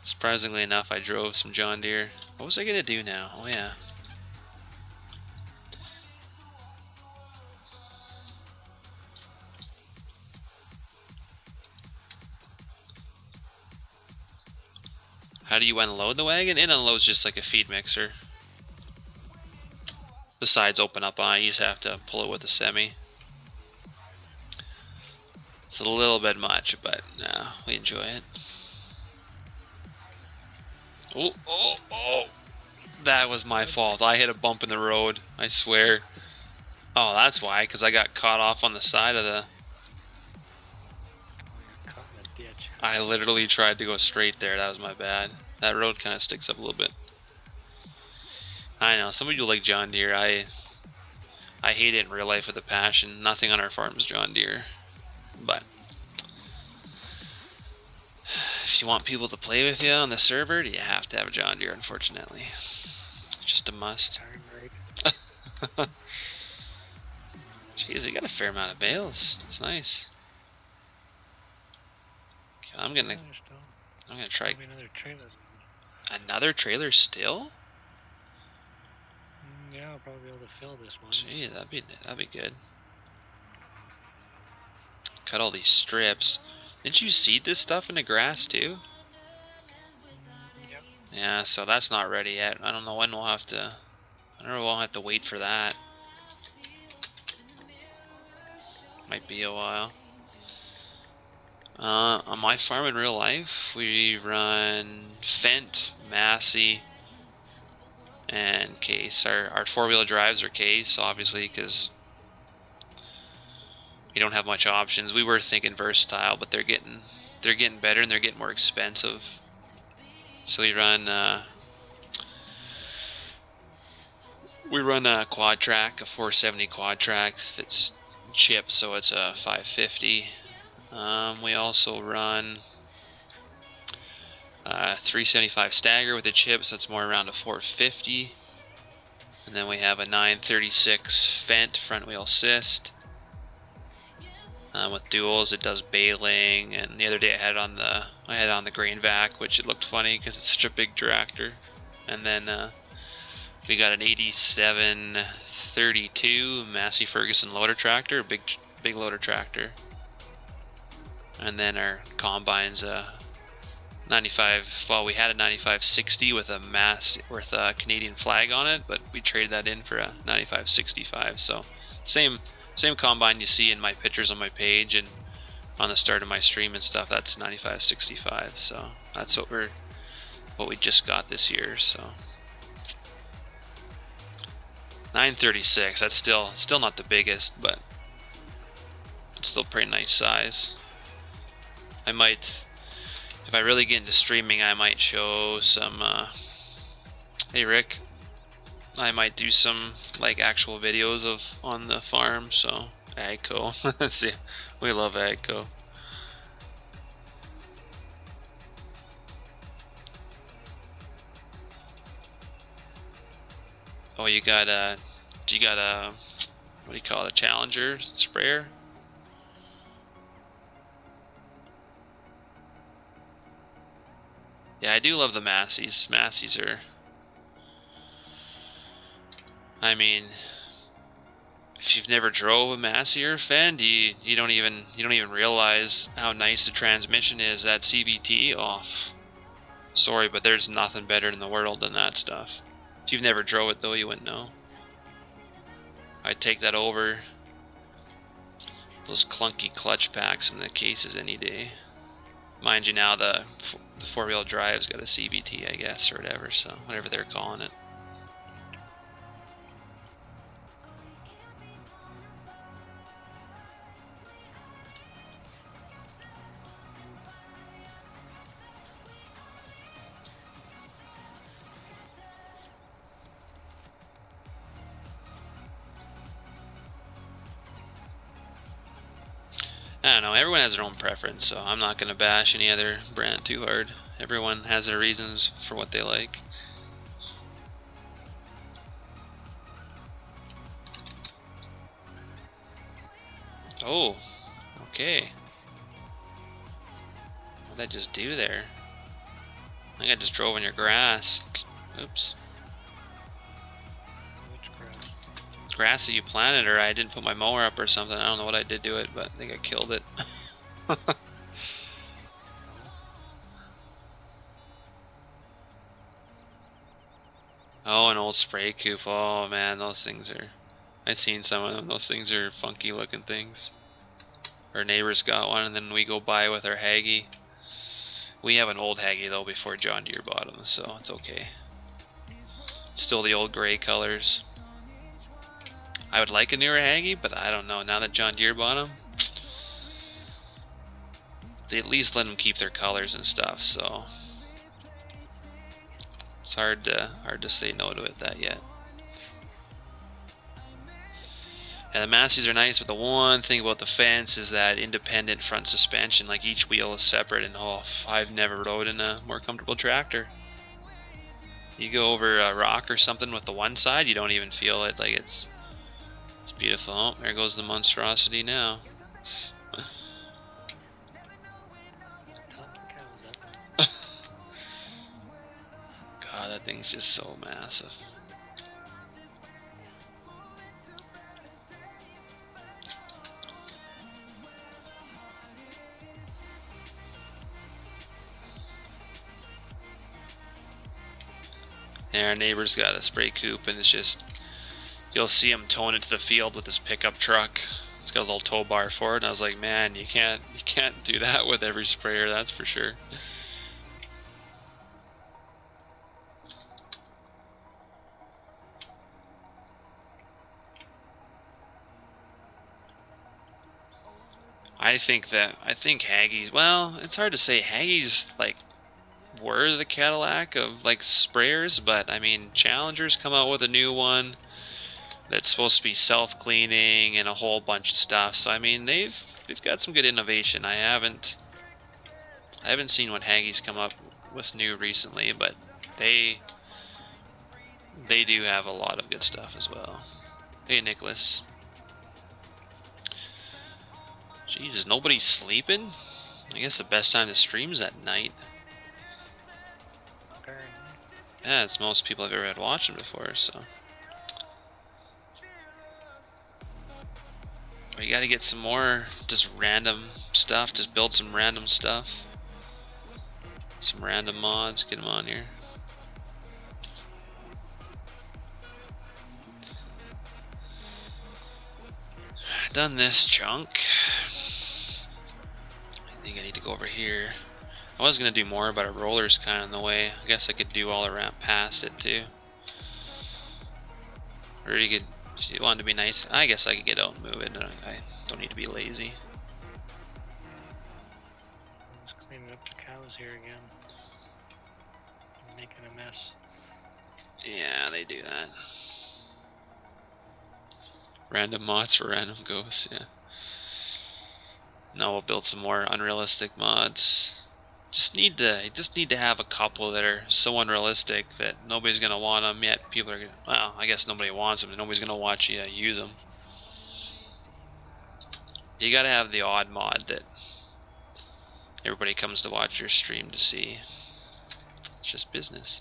Surprisingly enough, I drove some John Deere. What was I gonna do now? Oh yeah. How do you unload the wagon? It unloads just like a feed mixer. The sides open up on it, you just have to pull it with a semi. It's a little bit much, but no, we enjoy it. Oh, oh, oh! That was my fault. I hit a bump in the road, I swear. Oh, that's why, because I got caught off on the side of the... Caught in a ditch. I literally tried to go straight there. That was my bad. That road kind of sticks up a little bit. I know, some people like John Deere. I hate it in real life with a passion. Nothing on our farm is John Deere. But if you want people to play with you on the server, you have to have a John Deere, unfortunately. It's just a must. Jeez, you got a fair amount of bales. That's nice. Okay, I'm gonna try Another trailer. another trailer still. Yeah, I'll probably be able to fill this one. Jeez, that'd be good. Cut all these strips. Didn't you seed this stuff into grass too? Yep. Yeah, so that's not ready yet. I don't know when we'll have to. I don't know. We'll have to wait for that. Might be a while. On my farm in real life, we run Fendt, Massey, and Case. Our four-wheel drives are Case, obviously, because we don't have much options. We were thinking Versatile, but they're getting better and they're getting more expensive. So we run a quad track, a 470 quad track that's chipped, so it's a 550. We also run 375 stagger with a chip, so it's more around a 450. And then we have a 936 Fendt front wheel assist. With duals, it does baling, and the other day I had it on the grain vac, which it looked funny because it's such a big tractor. And then we got an 8732 Massey Ferguson loader tractor, big loader tractor. And then our combine's a 95. Well, we had a 9560 with a Canadian flag on it, but we traded that in for a 9565. So same combine you see in my pictures on my page and on the start of my stream and stuff. That's 9565. So that's what we just got this year. So 936. That's still not the biggest, but it's still pretty nice size. I might, if I really get into streaming, I might show some. Hey Rick, I might do some like actual videos of on the farm. So Agco, let's see, we love Agco. Oh, you got a what do you call it, a Challenger sprayer? Yeah, I do love the Massies. Massies are, I mean, if you've never drove a Massey or a Fend, you don't even realize how nice the transmission is. That CVT, oh, sorry, but there's nothing better in the world than that stuff. If you've never drove it though, you wouldn't know. I'd take that over those clunky clutch packs and the cases any day. Mind you, now the four-wheel drive's got a CVT, I guess, or whatever. So whatever they're calling it. I don't know, everyone has their own preference, so I'm not going to bash any other brand too hard. Everyone has their reasons for what they like. Oh, okay. What did I just do there? I think I just drove in your grass. Oops. Which grass? Grass that you planted, or I didn't put my mower up or something. I don't know what I did to it, but I think I killed it. Oh, an old spray coupe. Oh man, those things are... I've seen some of them. Those things are funky looking things. Our neighbor's got one, and then we go by with our Haggy. We have an old Haggy though before John Deere bought them, so it's okay. It's still the old gray colors. I would like a newer Haggy, but I don't know. Now that John Deere bought them, they at least let them keep their colors and stuff. So it's hard to say no to it that yet. And the Massies are nice, but the one thing about the fence is that independent front suspension. Like each wheel is separate, and oh, I've never rode in a more comfortable tractor. You go over a rock or something with the one side, you don't even feel it. Like it's beautiful. Oh, there goes the monstrosity now. God, that thing's just so massive. And our neighbor's got a spray coupe, and it's just, you'll see him towing it to the field with his pickup truck. It's got a little tow bar for it, and I was like, man, you can't do that with every sprayer, that's for sure. I think Haggie's, well, it's hard to say. Haggie's like were the Cadillac of like sprayers, but I mean Challenger's come out with a new one that's supposed to be self-cleaning and a whole bunch of stuff. So I mean they've got some good innovation. I haven't seen what Haggie's come up with new recently, but they do have a lot of good stuff as well. Hey Nicholas. Jesus, nobody's sleeping? I guess the best time to stream is at night. Yeah, it's most people I've ever had watching before, so. We gotta get some more just random stuff, just build some random stuff. Some random mods, get them on here. Done this chunk. I think I need to go over here. I was gonna do more, but our roller's kind of in the way. I guess I could do all around past it too. Or you could, if you wanted to be nice, I guess I could get out and move it. I don't need to be lazy. I'm just cleaning up the cows here again. I'm making a mess. Yeah, they do that. Random mods for random ghosts, yeah. Now we'll build some more unrealistic mods. Just need to have a couple that are so unrealistic that nobody's gonna want them yet. People are gonna, well, I guess nobody wants them, and nobody's gonna watch you use them. You gotta have the odd mod that everybody comes to watch your stream to see. It's just business.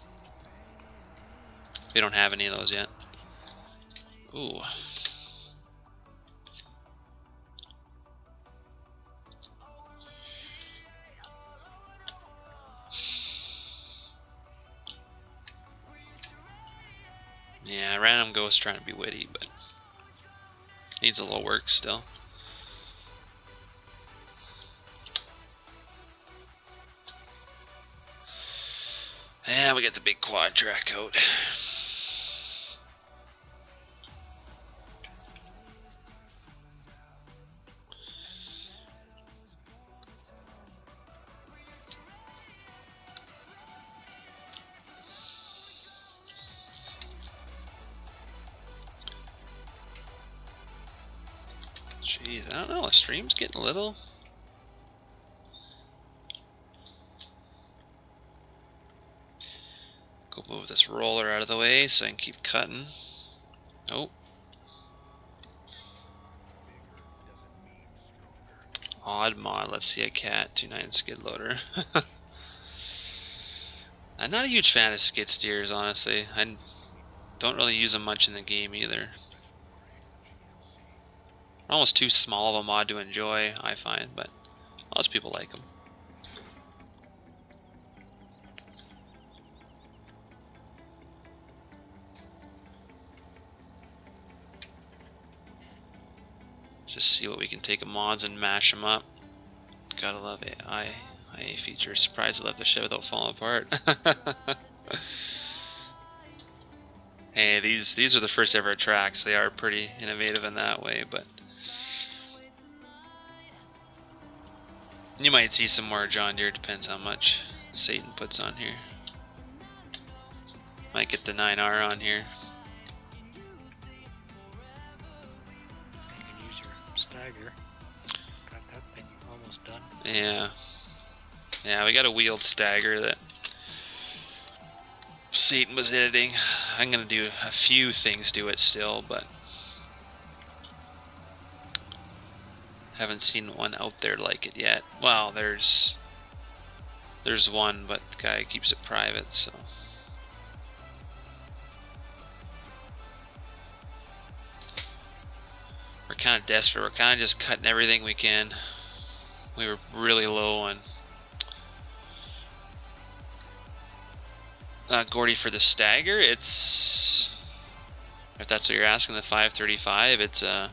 We don't have any of those yet. Ooh. Yeah, Random Ghost trying to be witty, but needs a little work still. And we get the big quad track out. Jeez, I don't know, the stream's getting a little... Go move this roller out of the way so I can keep cutting. Oh. Odd mod, let's see a cat, 2.9 skid loader. I'm not a huge fan of skid steers, honestly. I don't really use them much in the game either. Almost too small of a mod to enjoy, I find, but most people like them. Just see what we can take of mods and mash them up. Gotta love AI feature. Surprised it left the ship without falling apart. Hey, these are the first ever tracks. They are pretty innovative in that way, but you might see some more John Deere, depends how much Satan puts on here. Might get the 9R on here. You can use your stagger. Got that thing almost done. Yeah. Yeah, we got a wheeled stagger that Satan was editing. I'm gonna do a few things to it still, but haven't seen one out there like it yet. Well, there's one, but the guy keeps it private, so. We're kind of desperate. We're kind of just cutting everything we can. We were really low on Gordy for the stagger. It's, if that's what you're asking, the 535. It's a,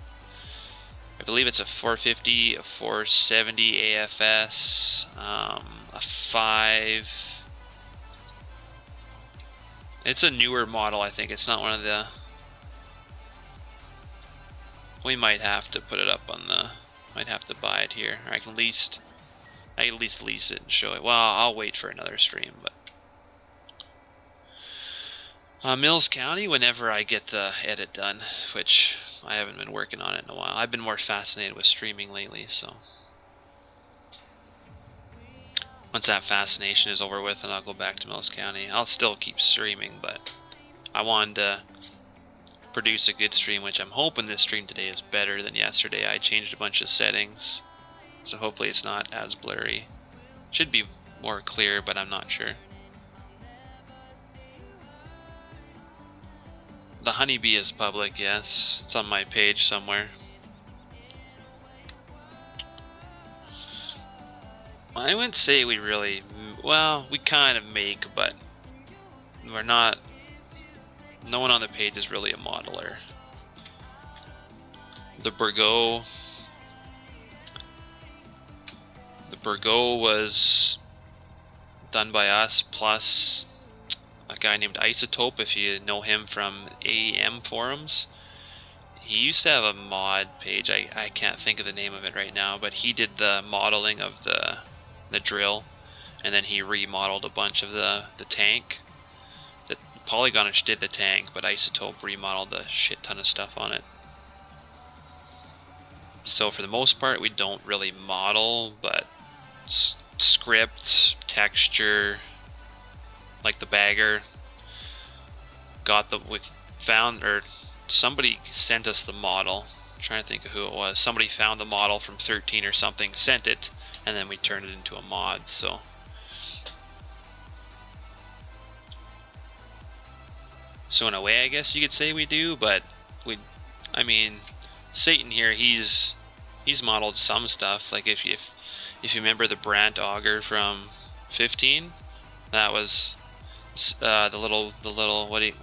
I believe it's a 450, a 470 AFS, a 5. It's a newer model, I think. It's not one of the. We might have to put it up on the. Might have to buy it here. Or I can at least lease it and show it. Well, I'll wait for another stream, but. Mills County, whenever I get the edit done, which I haven't been working on it in a while. I've been more fascinated with streaming lately, so. Once that fascination is over with, then I'll go back to Mills County. I'll still keep streaming, but I wanted to produce a good stream, which I'm hoping this stream today is better than yesterday. I changed a bunch of settings, so hopefully it's not as blurry. Should be more clear, but I'm not sure. The honeybee is public, yes. It's on my page somewhere. I wouldn't say we really, well, we kind of make, but we're not, no one on the page is really a modeler. The Burgo was done by us, plus a guy named Isotope, if you know him from AEM forums. He used to have a mod page, I can't think of the name of it right now, but he did the modeling of the drill, and then he remodeled a bunch of the tank. The Polygonish did the tank, but Isotope remodeled a shit ton of stuff on it. So for the most part, we don't really model, but script, texture, like the bagger, we found, or somebody sent us the model. I'm trying to think of who it was. Somebody found the model from 13 or something, sent it, and then we turned it into a mod. So So in a way, I guess you could say we do, but I mean, Satan here, he's modeled some stuff. Like if you remember the Brandt auger from 15, that was the little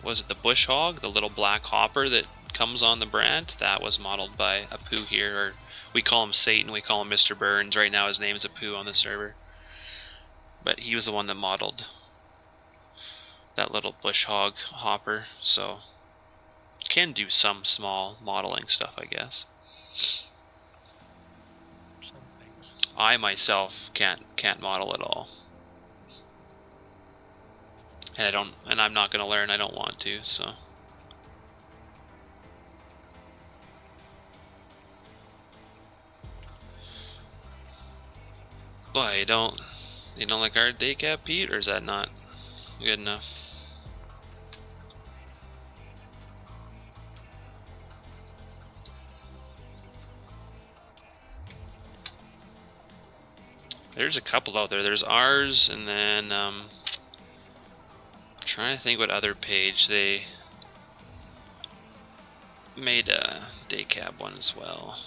was it the bush hog, the little black hopper that comes on the Brandt? That was modeled by Apu here, or we call him Satan, we call him Mr. Burns. Right now his name's Apu on the server, but he was the one that modeled that little bush hog hopper. So can do some small modeling stuff, I guess. Some things. I myself can't model at all. And I'm not gonna learn, I don't want to, so. Why, you don't like our day cap, Pete, or is that not good enough? There's a couple out there. There's ours, and then I'm trying to think what other page they made a day cab one as well.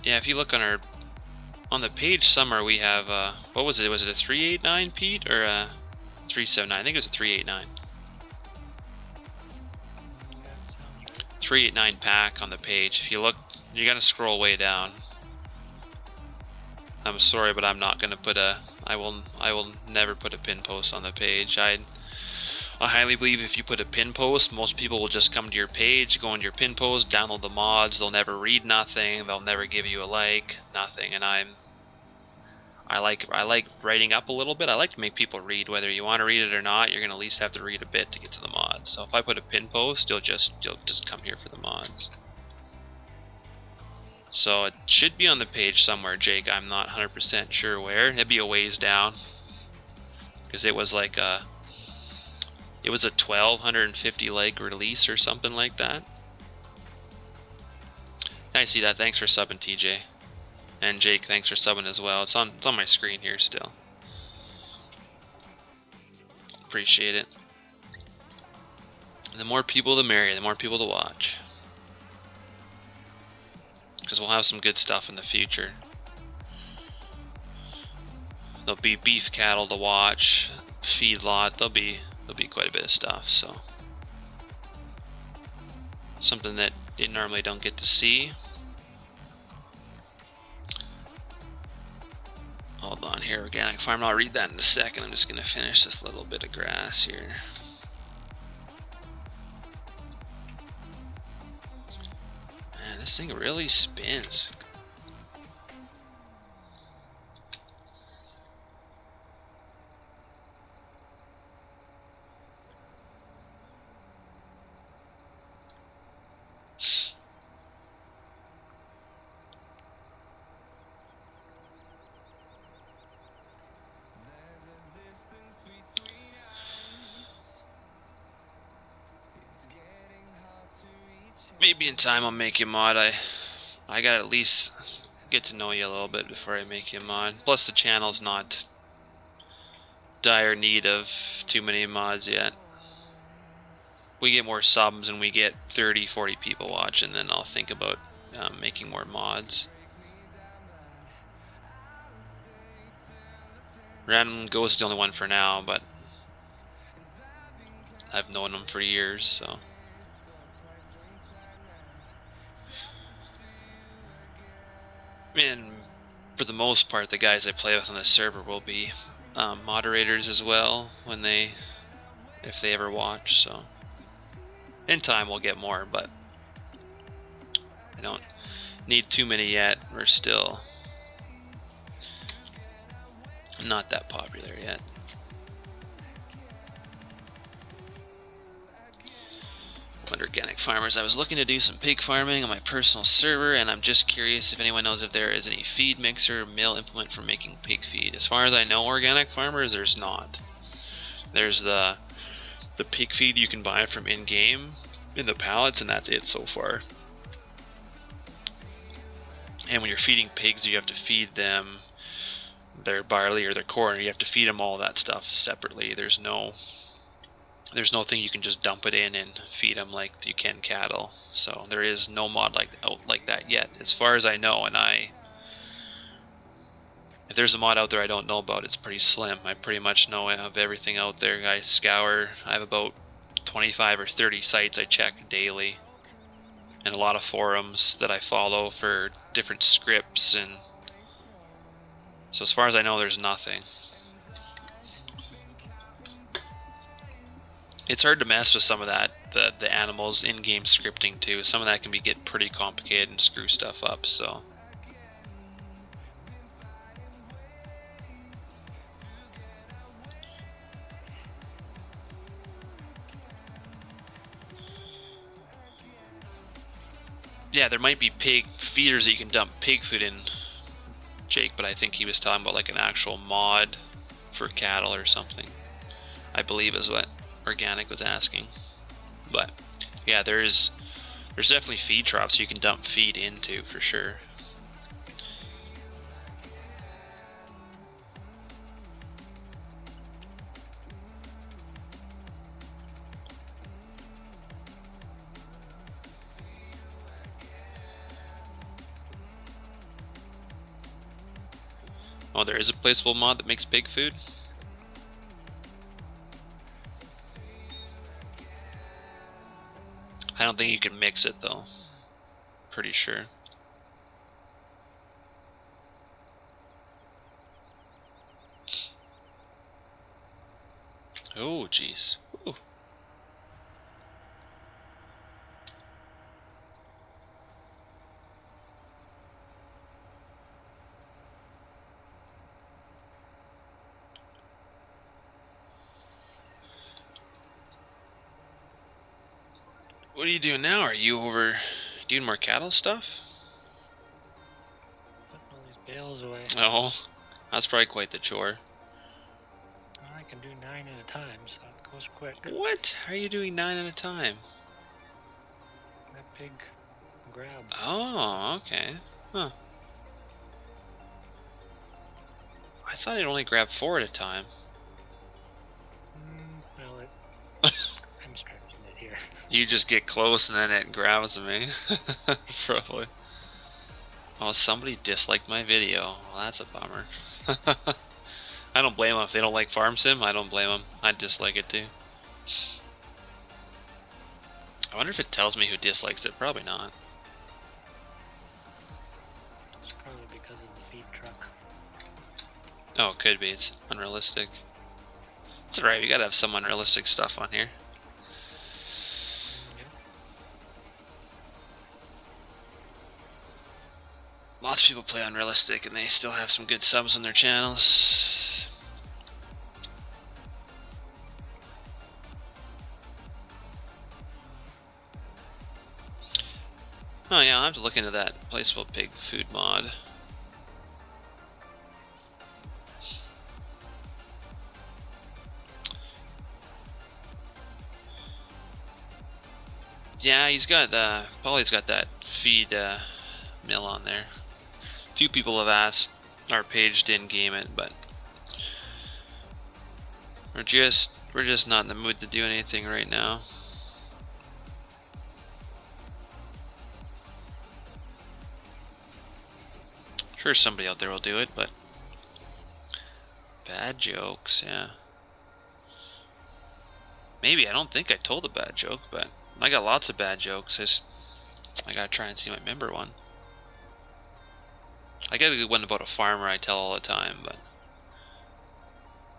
Yeah, if you look on the page somewhere, we have what was it? Was it a 389, Pete, or a 379? I think it was a 389. 389 pack on the page. If you look, you gotta scroll way down. I'm sorry, but I'm not gonna put I will never put a pin post on the page. I highly believe if you put a pin post, most people will just come to your page, go into your pin post, download the mods. They'll never read nothing. They'll never give you a like, nothing. And I like writing up a little bit. I like to make people read. Whether you want to read it or not, you're gonna at least have to read a bit to get to the mods. So if I put a pin post, you'll just come here for the mods. So it should be on the page somewhere, Jake. I'm not 100% sure where. It'd be a ways down, because it was like a 1250 like release or something like that. I see that. Thanks for subbing, TJ. And Jake, thanks for subbing as well. It's on my screen here still. Appreciate it. The more people, the merrier. The more people to watch. Because we'll have some good stuff in the future. There'll be beef cattle to watch, feedlot. There'll be quite a bit of stuff. So something that you normally don't get to see. Hold on here, organic farm. I'll read that in a second. I'm just gonna finish this little bit of grass here. Man, this thing really spins. Maybe in time I'll make you mod. I gotta at least get to know you a little bit before I make you mod. Plus the channel's not dire need of too many mods yet. We get more subs and we get 30-40 people watching, then I'll think about making more mods. Random Ghost is the only one for now, but I've known him for years, so. And for the most part, the guys I play with on the server will be moderators as well if they ever watch. So in time we'll get more, but I don't need too many yet. We're still not that popular yet. Under organic farmers, I was looking to do some pig farming on my personal server, and I'm just curious if anyone knows if there is any feed mixer or mill implement for making pig feed. As far as I know, organic farmers, there's not. There's the pig feed you can buy from in-game in the pallets, and that's it so far. And when you're feeding pigs, you have to feed them their barley or their corn. You have to feed them all that stuff separately. There's no There's no thing you can just dump it in and feed them like you can cattle. So there is no mod like that yet, as far as I know. And if there's a mod out there I don't know about, it's pretty slim. I pretty much know of everything out there. I scour. I have about 25 or 30 sites I check daily, and a lot of forums that I follow for different scripts. And so as far as I know, there's nothing. It's hard to mess with some of that, the animals in-game scripting too. Some of that can get pretty complicated and screw stuff up. So yeah, there might be pig feeders that you can dump pig food in, Jake, but I think he was talking about like an actual mod for cattle or something, I believe is what Organic was asking. But yeah, there's definitely feed troughs you can dump feed into for sure. Oh, there is a placeable mod that makes pig food? I don't think you can mix it though. Pretty sure. Oh, jeez. Ooh. What are you doing now? Are you over doing more cattle stuff? Putting all these bales away. Oh, that's probably quite the chore. Well, I can do 9 at a time, so it goes quick. What? How are you doing 9 at a time? That big grab. Oh, okay. Huh. I thought it only grabbed 4 at a time. Well, I'm stretching it here. You just get close and then it grabs me. Probably. Oh, somebody disliked my video. Well, that's a bummer. I don't blame them if they don't like Farm Sim. I don't blame them. I dislike it too. I wonder if it tells me who dislikes it. Probably not. It's probably because of the feed truck. Oh, it could be. It's unrealistic. It's alright. We gotta have some unrealistic stuff on here. Yep. Lots of people play unrealistic and they still have some good subs on their channels. Oh yeah, I'll have to look into that placeable pig food mod. Yeah, he's got, Polly's got that feed mill on there. A few people have asked our page to in-game it, but we're just not in the mood to do anything right now. Sure, somebody out there will do it, but bad jokes, yeah. Maybe, I don't think I told a bad joke, but I got lots of bad jokes. I gotta try and see my member one. I got a good one about a farmer I tell all the time, but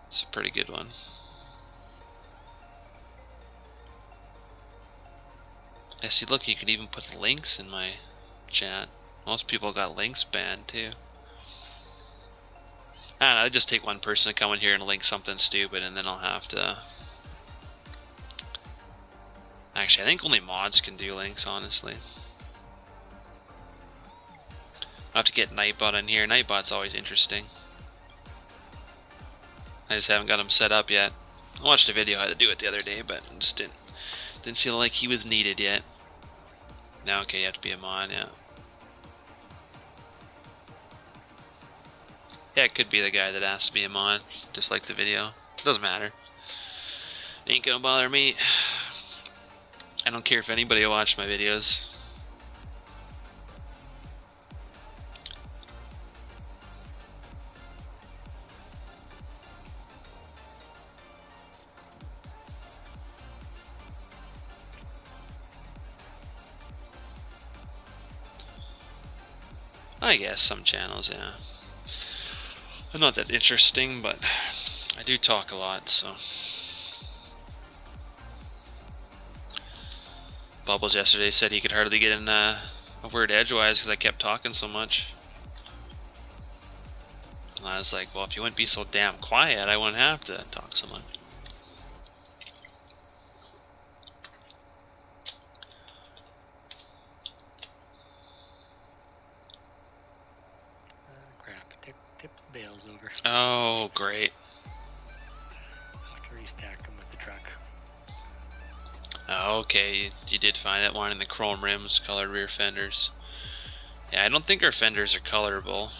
it's a pretty good one. I see, look, you can even put links in my chat. Most people got links banned too. I don't know, I'd just take one person to come in here and link something stupid, and then I'll have to... Actually, I think only mods can do links, honestly. I'll have to get Nightbot in here. Nightbot's always interesting. I just haven't got him set up yet. I watched a video how to do it the other day, but just didn't feel like he was needed yet. Now, okay, you have to be a mod, yeah. Yeah, it could be the guy that asked to be a mod, just like the video. Doesn't matter. Ain't gonna bother me. I don't care if anybody will watch my videos. I guess some channels, yeah. I'm not that interesting, but I do talk a lot, so. Bubbles yesterday said he could hardly get in a word edgewise because I kept talking so much. And I was like, well, if you wouldn't be so damn quiet, I wouldn't have to talk so much. Crap. Tip the bales over. Oh, great. Have to restack them with the truck. Okay, you did find that one in the chrome rims, colored rear fenders. Yeah, I don't think our fenders are colorable.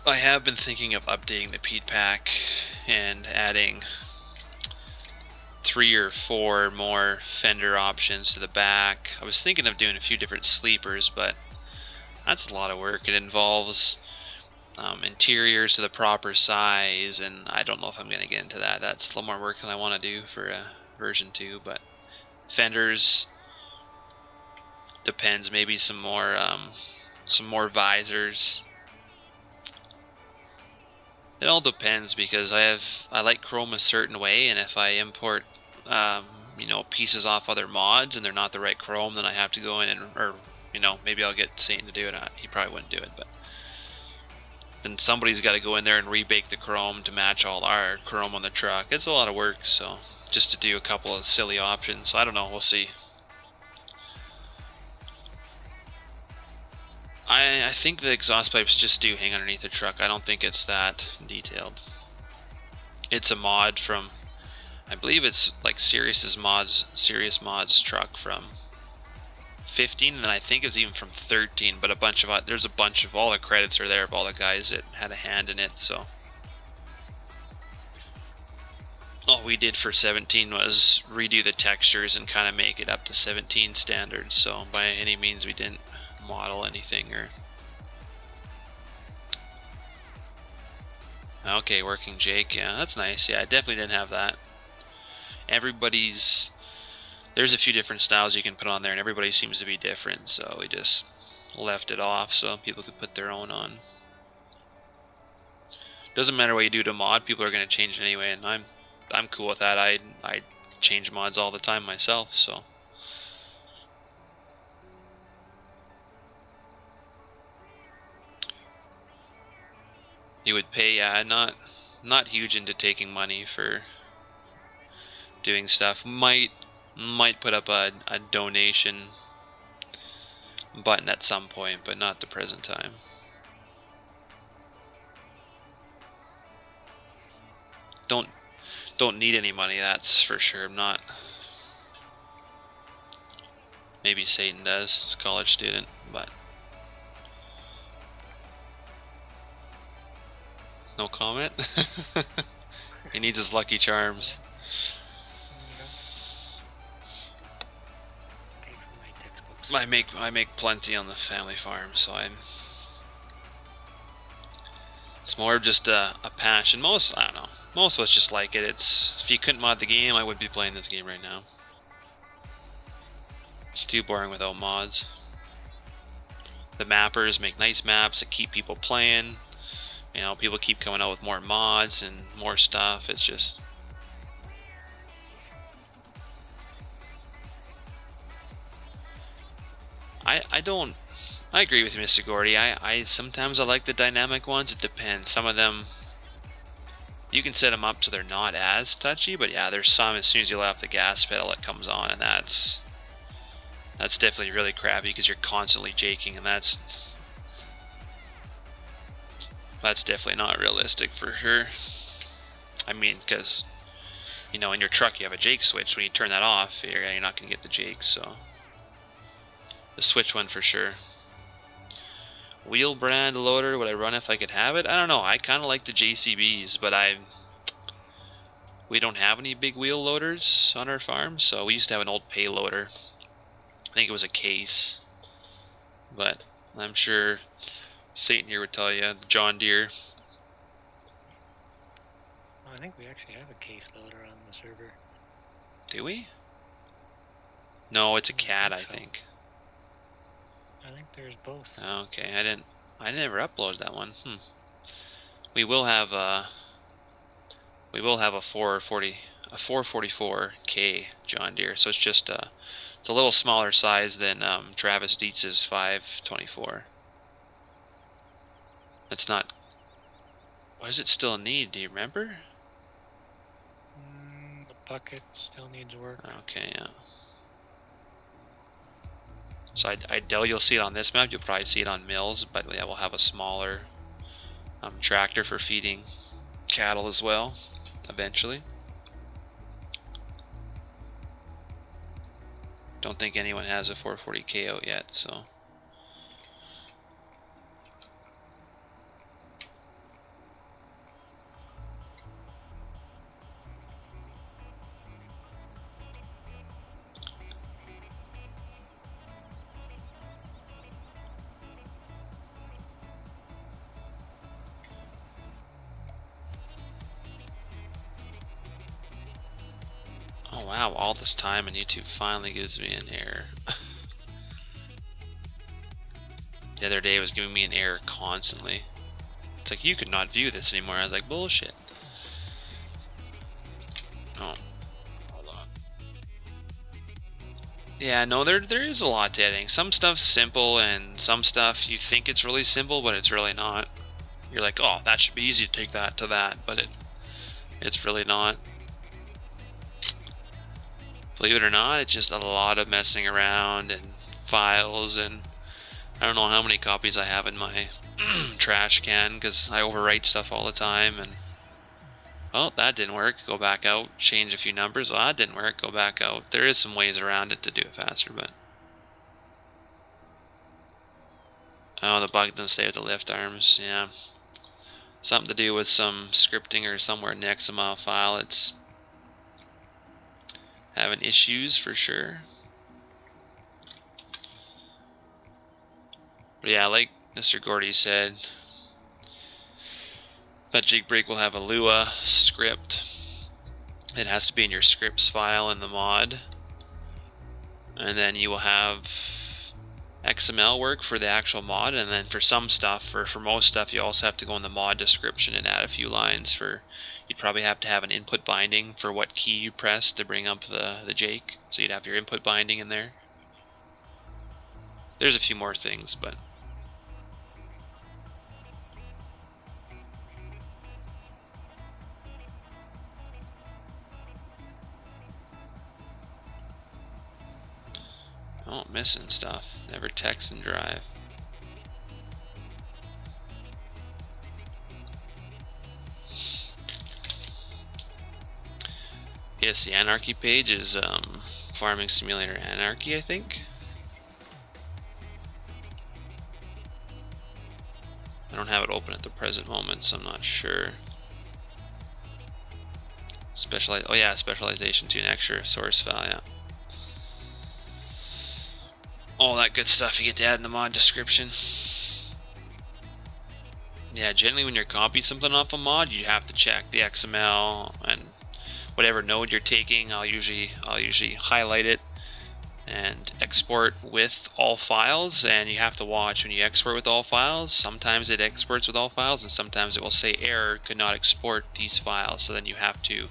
I have been thinking of updating the Pete pack and adding 3 or 4 more fender options to the back. I was thinking of doing a few different sleepers, but that's a lot of work. It involves interiors to the proper size, and I don't know if I'm going to get into that. That's a little more work than I want to do for version 2, but fenders depends. Maybe some more visors. It all depends because I like chrome a certain way, and if I import you know, pieces off other mods and they're not the right chrome, then I have to go in and, or you know, maybe I'll get Satan to do it. He probably wouldn't do it, but then somebody's got to go in there and rebake the chrome to match all our chrome on the truck. It's a lot of work, so just to do a couple of silly options. So I don't know, we'll see. I think the exhaust pipes just do hang underneath the truck. I don't think it's that detailed. It's a mod from, I believe it's like Serious Mods truck from 15, and then I think it's even from 13, but there's a bunch of, all the credits are there of all the guys that had a hand in it, so. All we did for 17 was redo the textures and kind of make it up to 17 standards, so by any means we didn't model anything or. Okay, working Jake, yeah, that's nice. Yeah, I definitely didn't have that. There's a few different styles you can put on there, and everybody seems to be different, so we just left it off so people could put their own on. Doesn't matter what you do to mod, people are going to change it anyway, and I'm cool with that. I change mods all the time myself, so. You would pay, yeah, not huge into taking money for doing stuff. Might put up a donation button at some point, but not the present time. Don't need any money, that's for sure. I'm not. Maybe Satan does, he's a college student, but no comment. He needs his Lucky Charms. Pay for my textbooks. I make plenty on the family farm, so it's more of just a passion. I don't know. Most of us just like it. If you couldn't mod the game, I would be playing this game right now. It's too boring without mods. The mappers make nice maps that keep people playing. You know, people keep coming out with more mods and more stuff. It's just. I agree with you, Mr. Gordy. Sometimes I like the dynamic ones. It depends. Some of them, you can set them up so they're not as touchy, but yeah, there's some as soon as you let off the gas pedal it comes on, and that's definitely really crappy because you're constantly jaking, and that's definitely not realistic for sure. I mean, because you know, in your truck you have a jake switch. When you turn that off, you're not going to get the jake, so the switch one for sure. Wheel brand loader, would I run if I could have it? I don't know. I kind of like the JCBs, but we don't have any big wheel loaders on our farm, so we used to have an old payloader. I think it was a case, but I'm sure Satan here would tell you the John Deere. I think we actually have a case loader on the server. Do we? No, it's a cat, I So. think. I think there's both. Okay, I never uploaded that one. We will have a 444K John Deere, so it's just it's a little smaller size than Travis Dietz's 524. It's not. What does it still need? Do you remember? The bucket still needs work. Okay, yeah. So I doubt you'll see it on this map. You'll probably see it on Mills, but yeah, we'll have a smaller tractor for feeding cattle as well, eventually. Don't think anyone has a 440K out yet, so. Oh wow, all this time and YouTube finally gives me an error. The other day it was giving me an error constantly. It's like, you could not view this anymore. I was like, bullshit. Oh, hold on. Yeah, no, there is a lot to editing. Some stuff's simple, and some stuff you think it's really simple, but it's really not. You're like, oh, that should be easy to take that to that, but it's really not. Believe it or not, it's just a lot of messing around and files, and I don't know how many copies I have in my trash can because I overwrite stuff all the time. And well, that didn't work. Go back out, change a few numbers. Well, that didn't work. Go back out. There is some ways around it to do it faster, but oh, the bug doesn't stay with the lift arms. Yeah, something to do with some scripting or somewhere in the XML file. It's having issues for sure. But yeah, like Mr. Gordy said, that jig break will have a Lua script. It has to be in your scripts file in the mod. And then you will have XML work for the actual mod, and then for some stuff, for most stuff, you also have to go in the mod description and add a few lines for, you'd probably have to have an input binding for what key you press to bring up the jake. So you'd have your input binding in there. There's a few more things, but oh, missing stuff. Never text and drive. Yes, the Anarchy page is Farming Simulator Anarchy, I think. I don't have it open at the present moment, so I'm not sure. Oh yeah, specialization to an extra source file, yeah. All that good stuff you get to add in the mod description. Yeah, generally when you're copying something off a mod, you have to check the XML and whatever node you're taking. I'll usually highlight it and export with all files, and you have to watch when you export with all files. Sometimes it exports with all files, and sometimes it will say error, could not export these files, so then you have to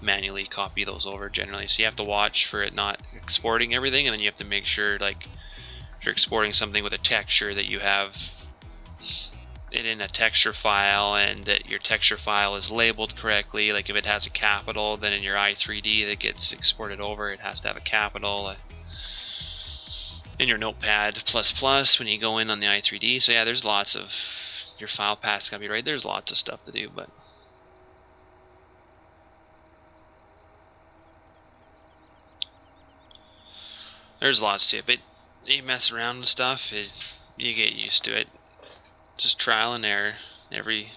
manually copy those over generally. So you have to watch for it not exporting everything, and then you have to make sure, like if you're exporting something with a texture, that you have it in a texture file and that your texture file is labeled correctly. Like if it has a capital, then in your i3D that gets exported over, it has to have a capital. In your Notepad++, when you go in on the i3D. So yeah, there's lots of, your file path's gotta be right. There's lots of stuff to do, but there's lots to it. But you mess around with stuff, you get used to it. Just trial and error. Every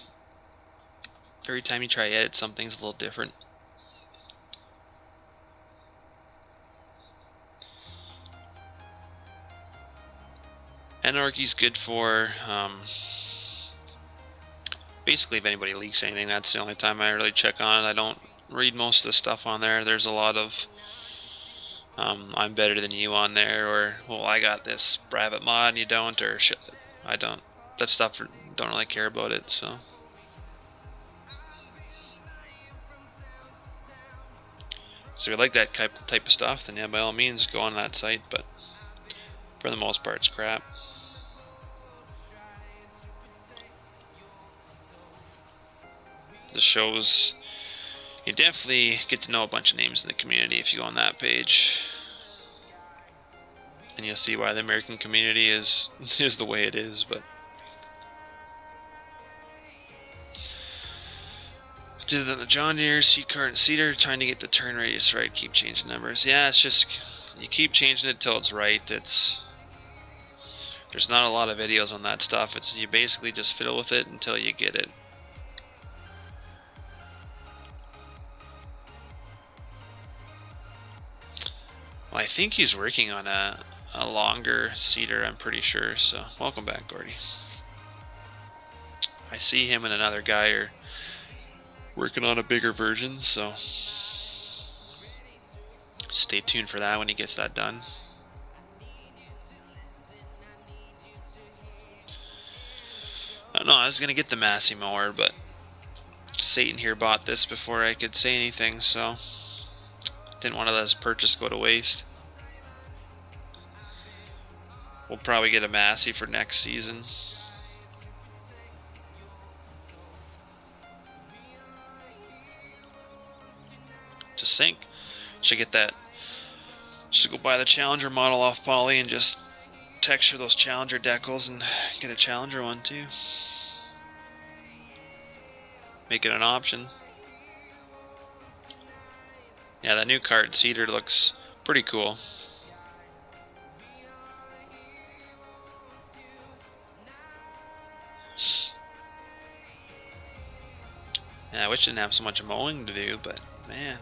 time you try to edit, something's a little different. Anarchy's good for basically if anybody leaks anything. That's the only time I really check on it. I don't read most of the stuff on there. There's a lot of I'm better than you on there, or well, I got this Rabbit mod and you don't, or shit, I don't. That stuff, don't really care about it. So if you like that type of stuff, then yeah, by all means go on that site, but for the most part it's crap. The shows, you definitely get to know a bunch of names in the community if you go on that page, and you'll see why the American community is the way it is. But to the John Deere, C-Cart, and Cedar, trying to get the turn radius right, keep changing numbers. Yeah, it's just you keep changing it till it's right. There's not a lot of videos on that stuff. It's you basically just fiddle with it until you get it. Well, I think he's working on a longer Cedar, I'm pretty sure. So welcome back, Gordy. I see him and another guy are working on a bigger version, so stay tuned for that when he gets that done. I don't know, I was gonna get the Massey mower, but Satan here bought this before I could say anything, so didn't want to let his purchase go to waste. We'll probably get a Massey for next season. To sync, should get that. Just go buy the Challenger model off Poly and just texture those Challenger decals and get a Challenger one too. Make it an option. Yeah, that new cart Cedar looks pretty cool. Yeah, I wish I didn't have so much mowing to do, but man.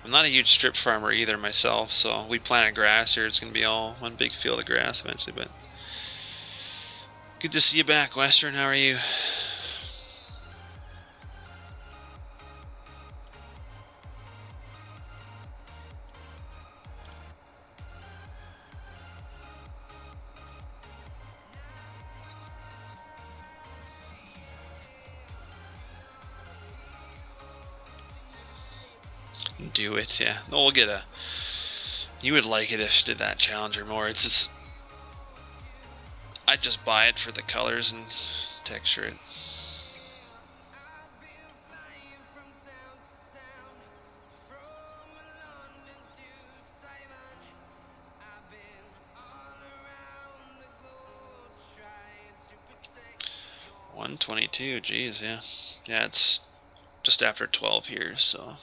I'm not a huge strip farmer either myself, so we planted grass here. It's going to be all one big field of grass eventually, but good to see you back, Western. How are you? Do it, yeah. No, we'll get a. You would like it if you did that Challenger more. It's just. I'd just buy it for the colors and texture it. $122, geez, yeah. Yeah, it's just after 12 here, so.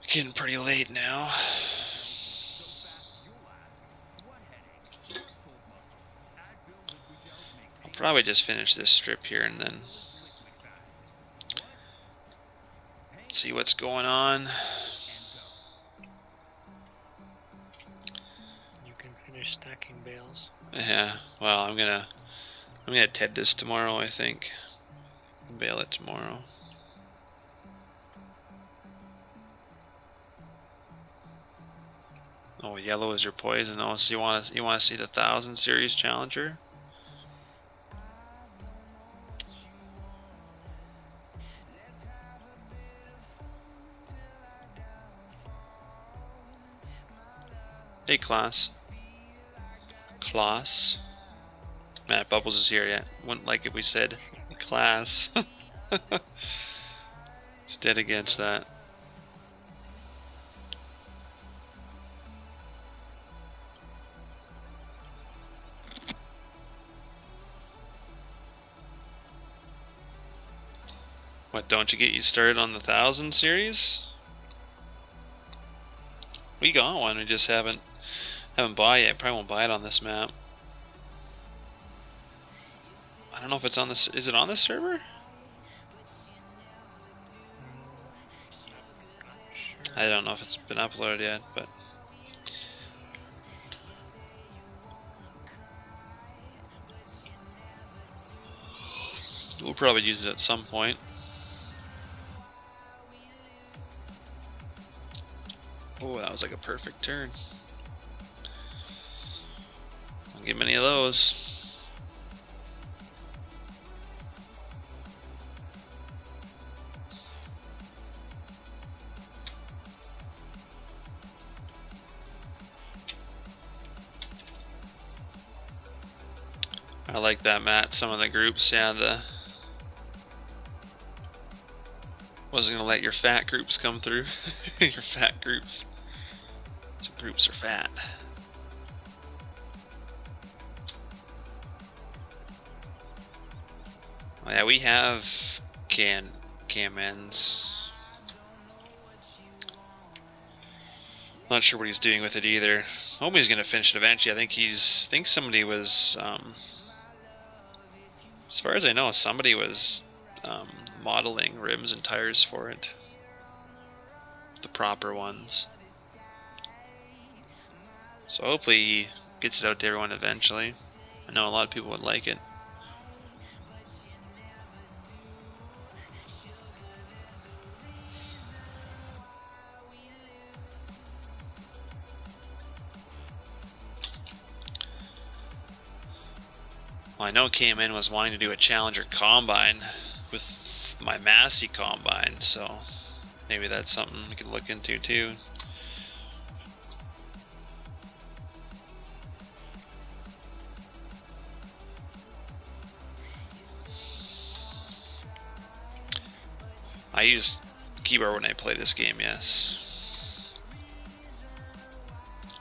Getting pretty late now. I'll probably just finish this strip here and then see what's going on. You can finish stacking bales. Yeah, well, I'm gonna TED this tomorrow, I think. Bale it tomorrow. Oh, yellow is your poison. Oh, so you want to see the 1000 series Challenger? Hey, Class. Class. Matt Bubbles is here yet. Wouldn't like if we said class. He's dead against that. What, don't you get you started on the 1000 series? We got one, we just haven't bought it yet. Probably won't buy it on this map. I don't know if it's on this. Is it on this server? Sure. I don't know if it's been uploaded yet, but We'll probably use it at some point. Oh, that was like a perfect turn. Don't get many of those. I like that, Matt. Some of the groups, yeah, wasn't gonna let your fat groups come through. Your fat groups. Some groups are fat. Oh, yeah, we have cam ends. Not sure what he's doing with it either. Hope he's gonna finish it eventually. I think somebody was as far as I know, somebody was modeling rims and tires for it. The proper ones. So hopefully he gets it out to everyone eventually. I know a lot of people would like it. Well, I know KMN was wanting to do a Challenger Combine with my Massey Combine, so maybe that's something we could look into too. I use keyboard when I play this game, yes.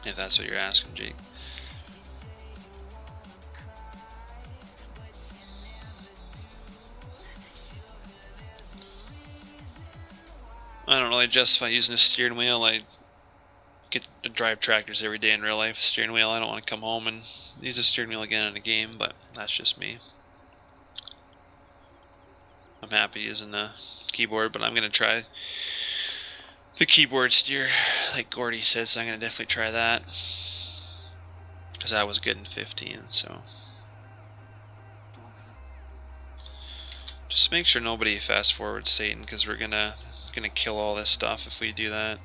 If that's what you're asking, Jake. I don't really justify using a steering wheel. I get to drive tractors every day in real life. Steering wheel, I don't want to come home and use a steering wheel again in a game, but that's just me. I'm happy using the keyboard, but I'm going to try the keyboard steer, like Gordy said, so I'm going to definitely try that. Because that was good in 15, so. Just make sure nobody fast forwards Satan, because we're gonna kill all this stuff if we do that.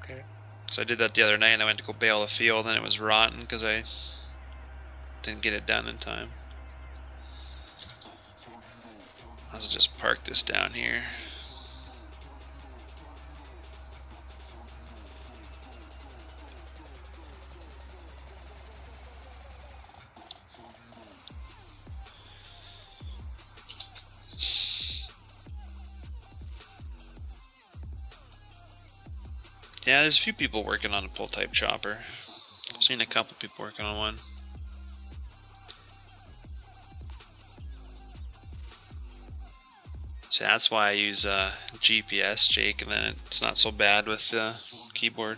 Okay. So I did that the other night, and I went to go bale the field, and it was rotten because I didn't get it done in time. I'll just park this down here. Yeah, there's a few people working on a pull type chopper. I've seen a couple people working on one. So that's why I use GPS, Jake, and then it's not so bad with the keyboard.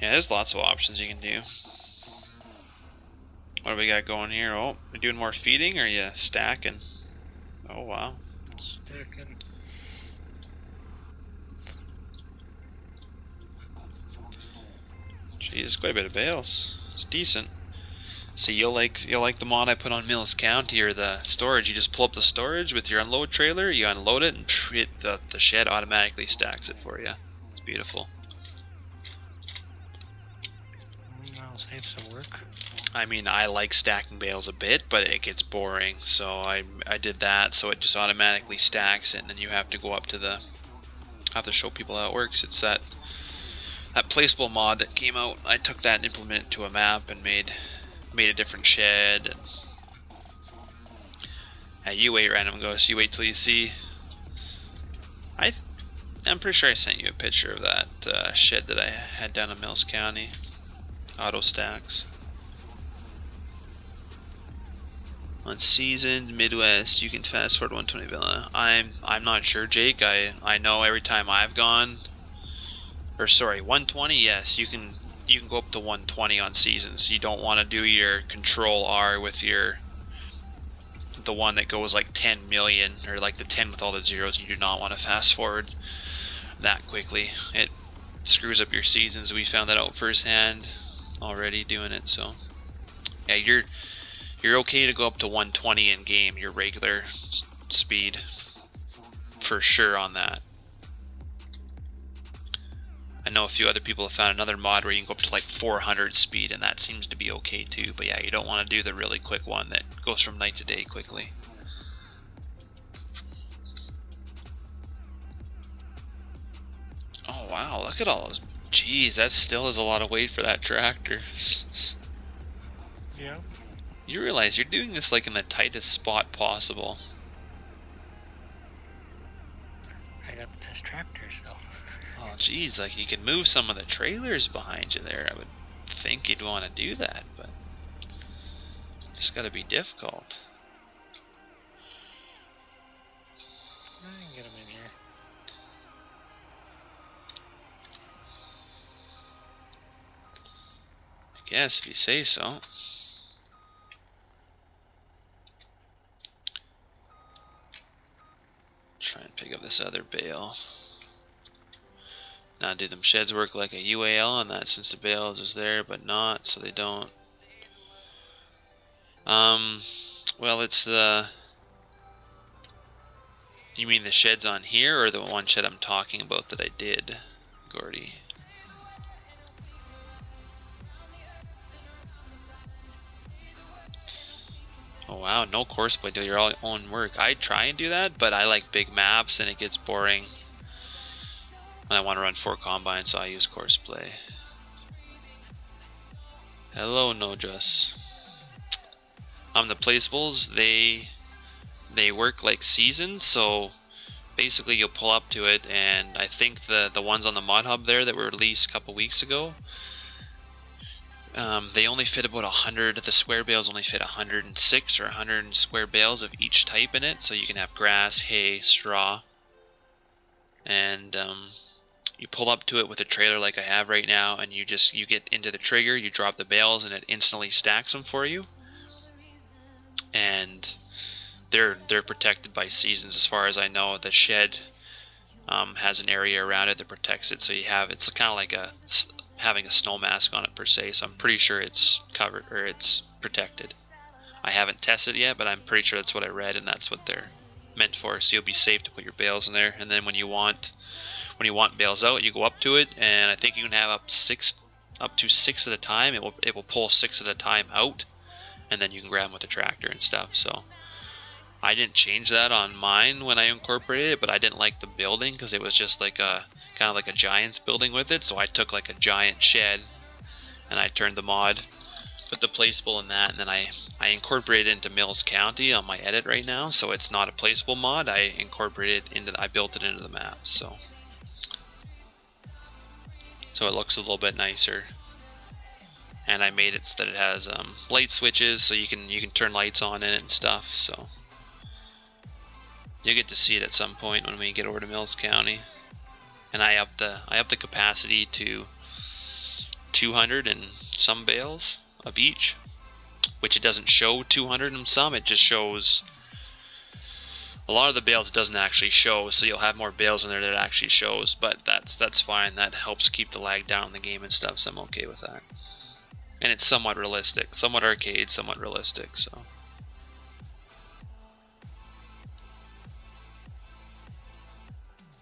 Yeah, there's lots of options you can do. What do we got going here? Oh, we doing more feeding, or are you stacking? Oh, wow. Stacking. Jeez, quite a bit of bales. It's decent. See, you'll like the mod I put on Mills County, or the storage. You just pull up the storage with your unload trailer, you unload it, and the shed automatically stacks it for you. It's beautiful. I'll save some work. I mean, I like stacking bales a bit, but it gets boring, so I did that, so it just automatically stacks it, and then you have to go up to the, have to show people how it works. It's that placeable mod that came out. I took that and implemented it to a map and made a different shed. And you wait, Random Ghost, you wait till you see. I'm pretty sure I sent you a picture of that shed that I had down in Mills County. Auto stacks. Unseasoned Midwest, you can fast forward 120 Villa. I'm not sure, Jake. I know every time I've gone, or sorry, 120. Yes, you can you can go up to 120 on seasons. You don't want to do your Control R with the one that goes like 10 million, or like the 10 with all the zeros. You do not want to fast forward that quickly. It screws up your seasons. We found that out firsthand already doing it. So yeah, you're okay to go up to 120 in game, your regular speed, for sure on that. I know a few other people have found another mod where you can go up to like 400 speed, and that seems to be okay too. But yeah, you don't want to do the really quick one that goes from night to day quickly. Oh wow, look at all those. Jeez, that still is a lot of weight for that tractor. Yeah. You realize you're doing this like in the tightest spot possible. I got the best tractor, so. Oh geez, like you could move some of the trailers behind you there. I would think you'd want to do that, but it's gotta be difficult. I can get them in here. I guess if you say so. Try and pick up this other bale. Now, do them sheds work like a UAL on that, since the bales is there but not, so they don't? Well, it's the... You mean the sheds on here, or the one shed I'm talking about that I did, Gordy? Oh wow, no courseplay, do your own work. I try and do that, but I like big maps and it gets boring. And I want to run 4 combines, so I use courseplay. Hello, Nodrus. The placeables, they work like seasons, so basically you'll pull up to it, and I think the ones on the mod hub there that were released a couple weeks ago, they only fit about 100. The square bales only fit 106 or 100 square bales of each type in it, so you can have grass, hay, straw, and you pull up to it with a trailer like I have right now, and you get into the trigger, you drop the bales, and it instantly stacks them for you. And they're protected by seasons, as far as I know. The shed has an area around it that protects it, so it's kind of like having a snow mask on it per se. So I'm pretty sure it's covered, or it's protected. I haven't tested it yet, but I'm pretty sure that's what I read, and that's what they're meant for. So you'll be safe to put your bales in there, and then when you want bales out, you go up to it, and I think you can have up to 6 at a time. It will pull 6 at a time out, and then you can grab them with the tractor and stuff. So I didn't change that on mine when I incorporated it, but I didn't like the building because it was just like kind of like a Giants building with it. So I took like a giant shed and I turned the mod, put the placeable in that, and then I incorporated it into Mills County on my edit right now. So it's not a placeable mod. I built it into the map. So it looks a little bit nicer. And I made it so that it has light switches, so you can turn lights on in it and stuff. So you'll get to see it at some point when we get over to Mills County. And I up the capacity to 200 and some bales of each, which it doesn't show 200 and some. It just shows a lot of the bales. It doesn't actually show, so you'll have more bales in there that it actually shows. But that's fine. That helps keep the lag down in the game and stuff. So I'm okay with that. And it's somewhat realistic, somewhat arcade, somewhat realistic. So.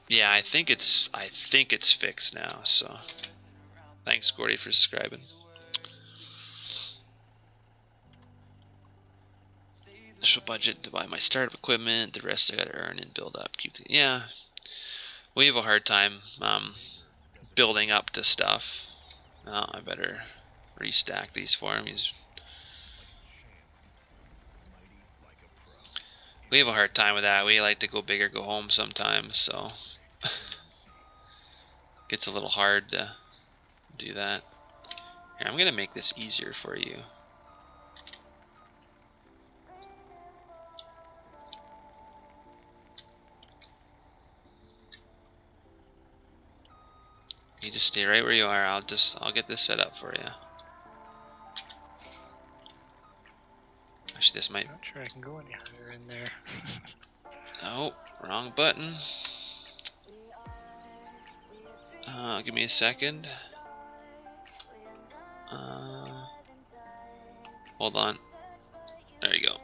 Yeah, I think it's fixed now. So, thanks, Gordy, for subscribing. Initial budget to buy my startup equipment. The rest I gotta earn and build up. Yeah, we have a hard time building up to stuff. I better restack these for him. We have a hard time with that. We like to go big or go home sometimes, so gets a little hard to do that. Here, I'm gonna make this easier for you. You just stay right where you are. I'll get this set up for you. Actually, this might. Not sure I can go any higher in there. Oh, wrong button. Give me a second. Hold on. There you go.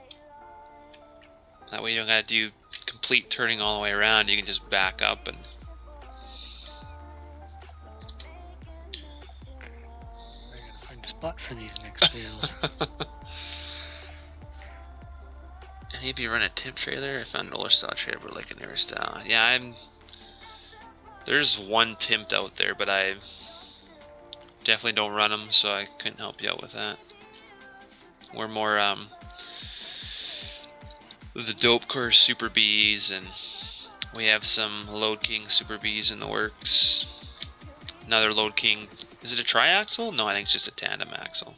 That way you don't gotta do complete turning all the way around. You can just back up and. I gotta find a spot for these next bales. Any of you run a temp trailer? I found an older style trailer, but like a newer style. Yeah, there's one temped out there, but I definitely don't run them, so I couldn't help you out with that. We're more the Dope Core Super Bs, and we have some Load King Super Bs in the works. Another Load King. Is it a triaxle? No, I think it's just a tandem axle.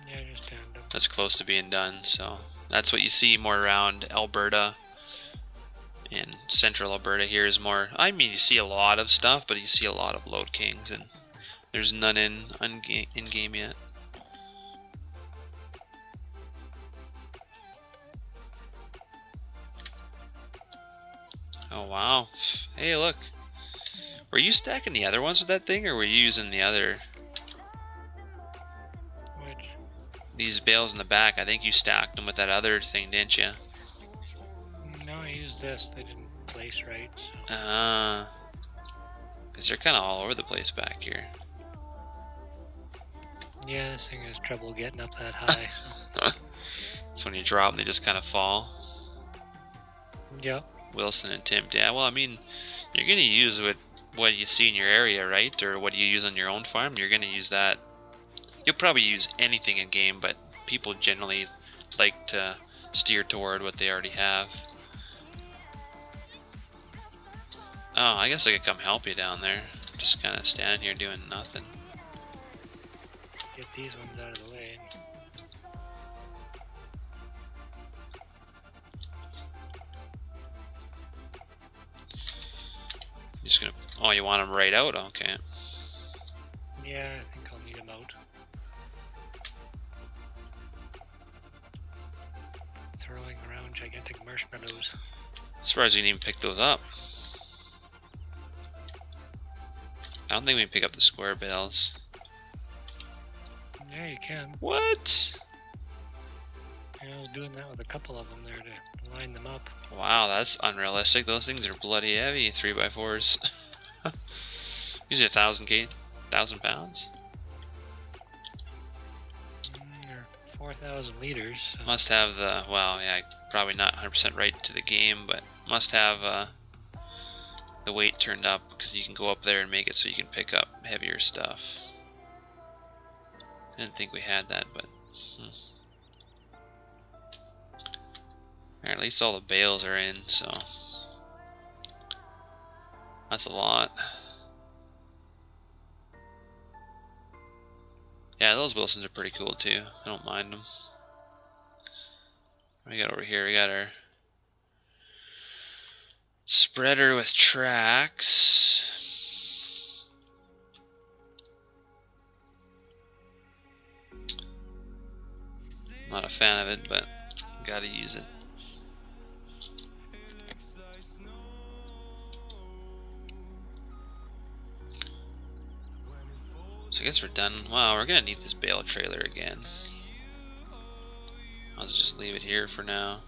Yeah, just tandem. That's close to being done, so that's what you see more around Alberta. And central Alberta here is more, I mean, you see a lot of stuff, but you see a lot of Load Kings, and there's none in game yet. Oh wow. Hey, look. Were you stacking the other ones with that thing, or were you using the other? Which? These bales in the back, I think you stacked them with that other thing, didn't you? No, I used this. They didn't place right. So. Because they're kind of all over the place back here. Yeah, this thing has trouble getting up that high. So. It's when you drop, they just kind of fall. Yep. Wilson and Tim. Yeah, well, I mean, you're going to use what you see in your area, right? Or what you use on your own farm. You're going to use that. You'll probably use anything in game, but people generally like to steer toward what they already have. Oh, I guess I could come help you down there. Just kind of standing here doing nothing. Get these ones out of the way. Just gonna. Oh, you want them right out? Okay. Yeah, I think I'll need them out. Throwing around gigantic marshmallows. I'm surprised we didn't even pick those up. I don't think we can pick up the square bales. Yeah, you can. What? Yeah, I was doing that with a couple of them there to line them up. Wow, that's unrealistic. Those things are bloody heavy, 3x4s. Usually 1,000 pounds. They're 4,000 liters. So. Must have the, well, yeah, probably not 100% right to the game, but must have the weight turned up, because you can go up there and make it so you can pick up heavier stuff. I didn't think we had that, but at least all the bales are in, so that's a lot. Yeah, those Wilsons are pretty cool too. I don't mind them. What do we got over here? We got our spreader with tracks. Not a fan of it, but gotta use it. So I guess we're done. Wow, we're gonna need this bale trailer again. I'll just leave it here for now.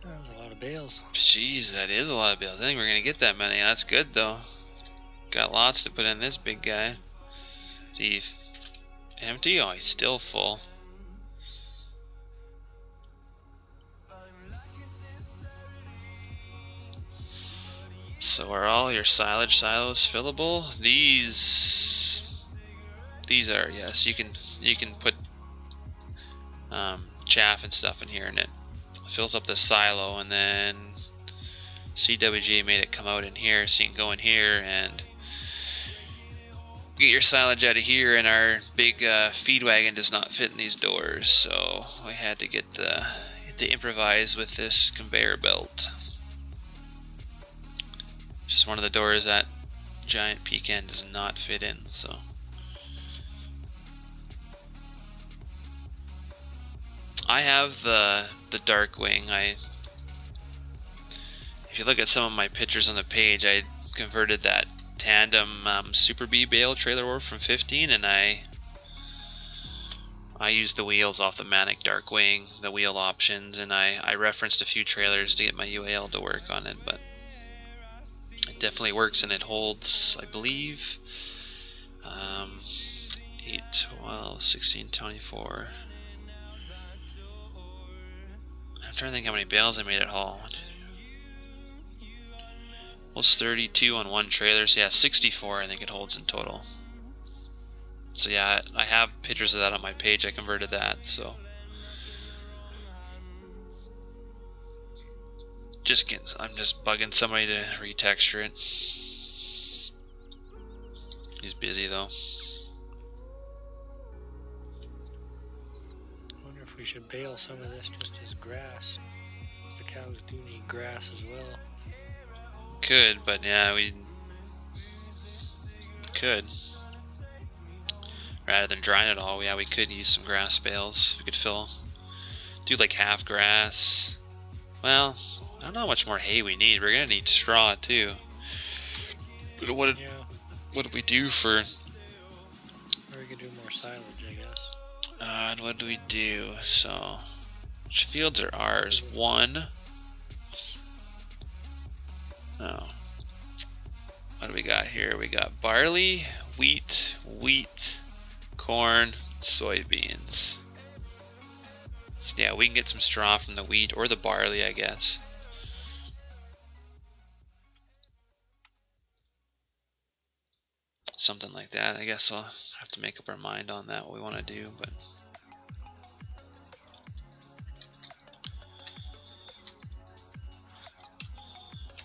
That was a lot of bales. Jeez, that is a lot of bales. I think we're gonna get that many. That's good though. Got lots to put in this big guy. See if empty? Oh, he's still full. So are all your silage silos fillable? These are, yes. You can put chaff and stuff in here, and it fills up the silo, and then CWG made it come out in here, so you can go in here and get your silage out of here, and our big feed wagon does not fit in these doors, so we had to improvise with this conveyor belt. Just one of the doors that giant pecan does not fit in, so. I have the Darkwing. If you look at some of my pictures on the page, I converted that tandem Super B bale trailer over from 15, and I used the wheels off the Manic Darkwing, the wheel options, and I referenced a few trailers to get my UAL to work on it, but it definitely works, and it holds, I believe, 8, 12, 16, 24. I'm trying to think how many bales I made it haul. Was 32 on one trailer, so yeah, 64 I think it holds in total. So yeah, I have pictures of that on my page. I converted that, so I'm just bugging somebody to retexture it. He's busy though. I wonder if we should bale some of this just as grass. The cows do need grass as well. Could, but yeah, we could. Rather than drying it all, yeah, we could use some grass bales. We could do like half grass. Well, I don't know how much more hay we need. We're gonna need straw too. But what do we do for? Or we could do more silage, I guess. And what do we do? So, which fields are ours? 1. Oh. What do we got here? We got barley, wheat, corn, soybeans. So yeah, we can get some straw from the wheat or the barley, I guess. Something like that. I guess I'll have to make up our mind on that, what we want to do, but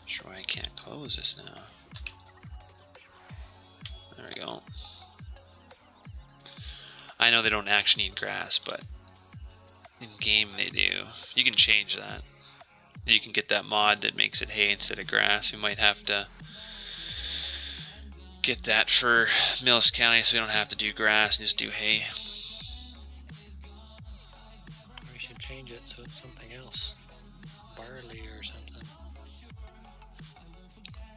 sure I can't close this now. There we go. I know they don't actually need grass, but in game they do. You can change that. You can get that mod that makes it hay instead of grass. We might have to get that for Millis County so we don't have to do grass and just do hay. We should change it so it's something else. Barley or something.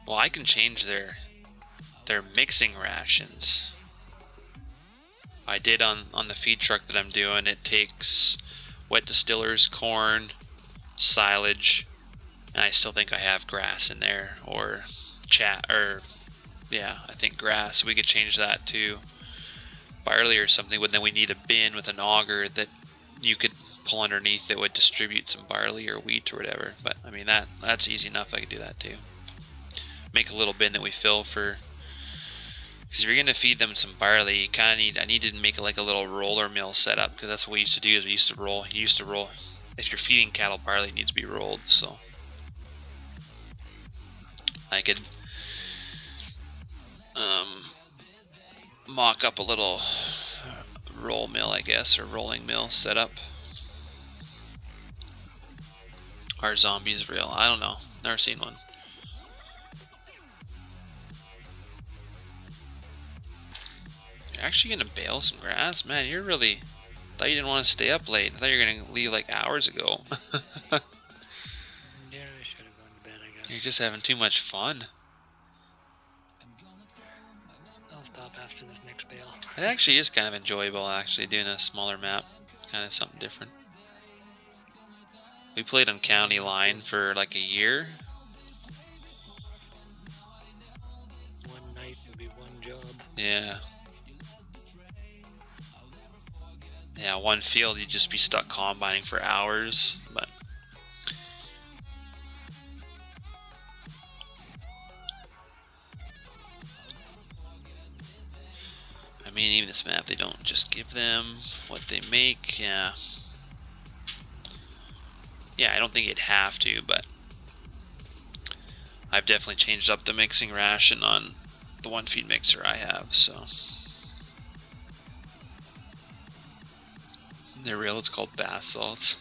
Well, I can change their mixing rations. I did on the feed truck that I'm doing. It takes wet distillers, corn, silage, and I still think I have grass in there, or yeah, I think grass. We could change that to barley or something, but then we need a bin with an auger that you could pull underneath that would distribute some barley or wheat or whatever. But I mean, that's easy enough. I could do that too. Make a little bin that we fill for, because if you're gonna feed them some barley, you kind of I need to make like a little roller mill setup, because that's what we used to do. Is we used to roll. If you're feeding cattle barley, it needs to be rolled. So I could mock up a little roll mill, I guess, or rolling mill setup. Are zombies real? I don't know. Never seen one. You're actually gonna bale some grass? Man, you're really... I thought you didn't want to stay up late. I thought you were gonna leave like hours ago. Yeah, I should have gone to bed, I guess. You're just having too much fun. I'll stop after this next bale. It actually is kind of enjoyable, actually, doing a smaller map. Kind of something different. We played on County Line for like a year. One night would be one job. Yeah. Yeah, one field you'd just be stuck combining for hours, but I mean, even this map, they don't just give them what they make. Yeah, I don't think you'd have to, but I've definitely changed up the mixing ration on the 1-feed mixer I have, so. They're real, it's called bath salts.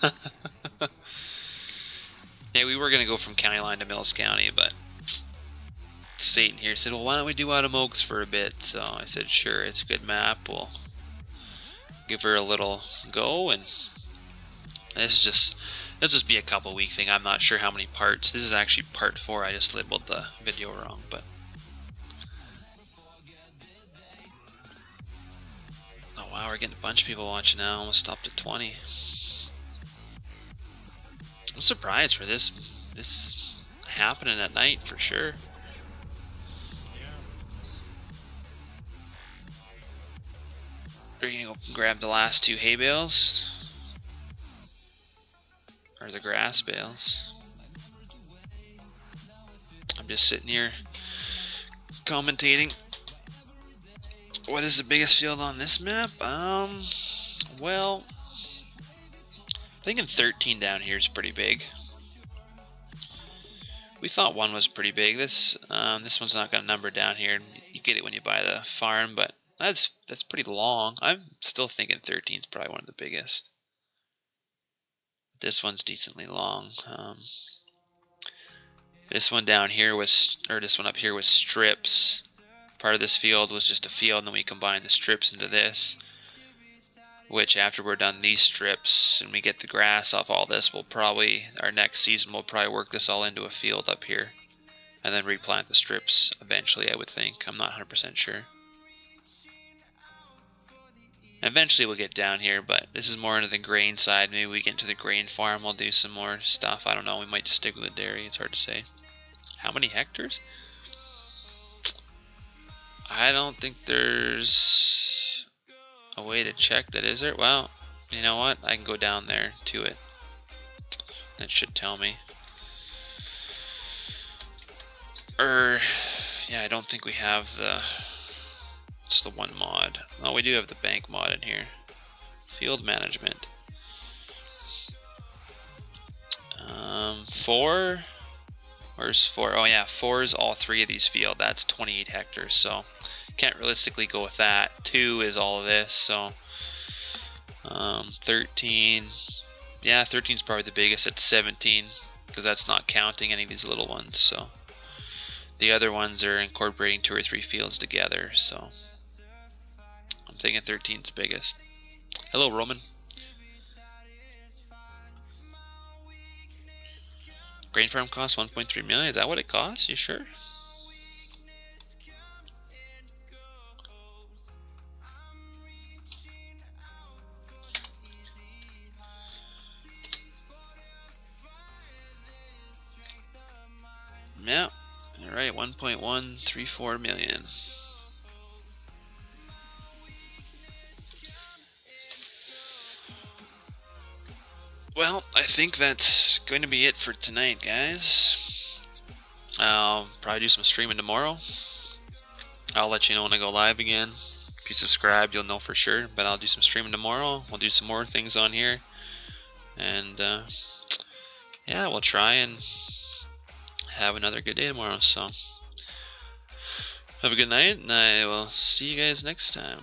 Yeah, we were going to go from County Line to Mills County, but Satan here said, well, why don't we do out of Oaks for a bit? So I said, sure, it's a good map. We'll give her a little go, and this just be a couple week thing. I'm not sure how many parts. This is actually part 4. I just labeled the video wrong, but. Oh wow, we're getting a bunch of people watching now. Almost stopped at 20. I'm surprised for this happening at night for sure. We're gonna go grab the last 2 hay bales. Or the grass bales. I'm just sitting here commentating. What is the biggest field on this map? Well, I think 13 down here is pretty big. We thought 1 was pretty big. This one's not going to number down here. You get it when you buy the farm, but that's pretty long. I'm still thinking 13 is probably one of the biggest. This one's decently long. This one down here was, or this one up here was strips. Part of this field was just a field, and then we combined the strips into this. Which, after we're done these strips and we get the grass off all this, our next season we'll probably work this all into a field up here. And then replant the strips eventually, I would think. I'm not 100% sure. Eventually we'll get down here, but this is more into the grain side. Maybe we get into the grain farm, we'll do some more stuff. I don't know, we might just stick with the dairy, it's hard to say. How many hectares? I don't think there's a way to check that, is there? Well, you know what? I can go down there to it. That should tell me. Yeah, I don't think we have it's the one mod. Oh, we do have the bank mod in here. Field management. 4? Where's 4? Oh yeah, 4 is all 3 of these fields. That's 28 hectares, so can't realistically go with that. 2 is all of this, so 13. Yeah, 13 is probably the biggest at 17, because that's not counting any of these little ones. So the other ones are incorporating 2 or 3 fields together. So I'm thinking 13 is biggest. Hello, Roman. Grain farm costs 1.3 million. Is that what it costs? You sure? Yeah, you're right, 1.134 million. Well, I think that's going to be it for tonight, guys. I'll probably do some streaming tomorrow. I'll let you know when I go live again. If you subscribe, you'll know for sure, but I'll do some streaming tomorrow. We'll do some more things on here. And, yeah, we'll try and have another good day tomorrow. So have a good night, and I will see you guys next time.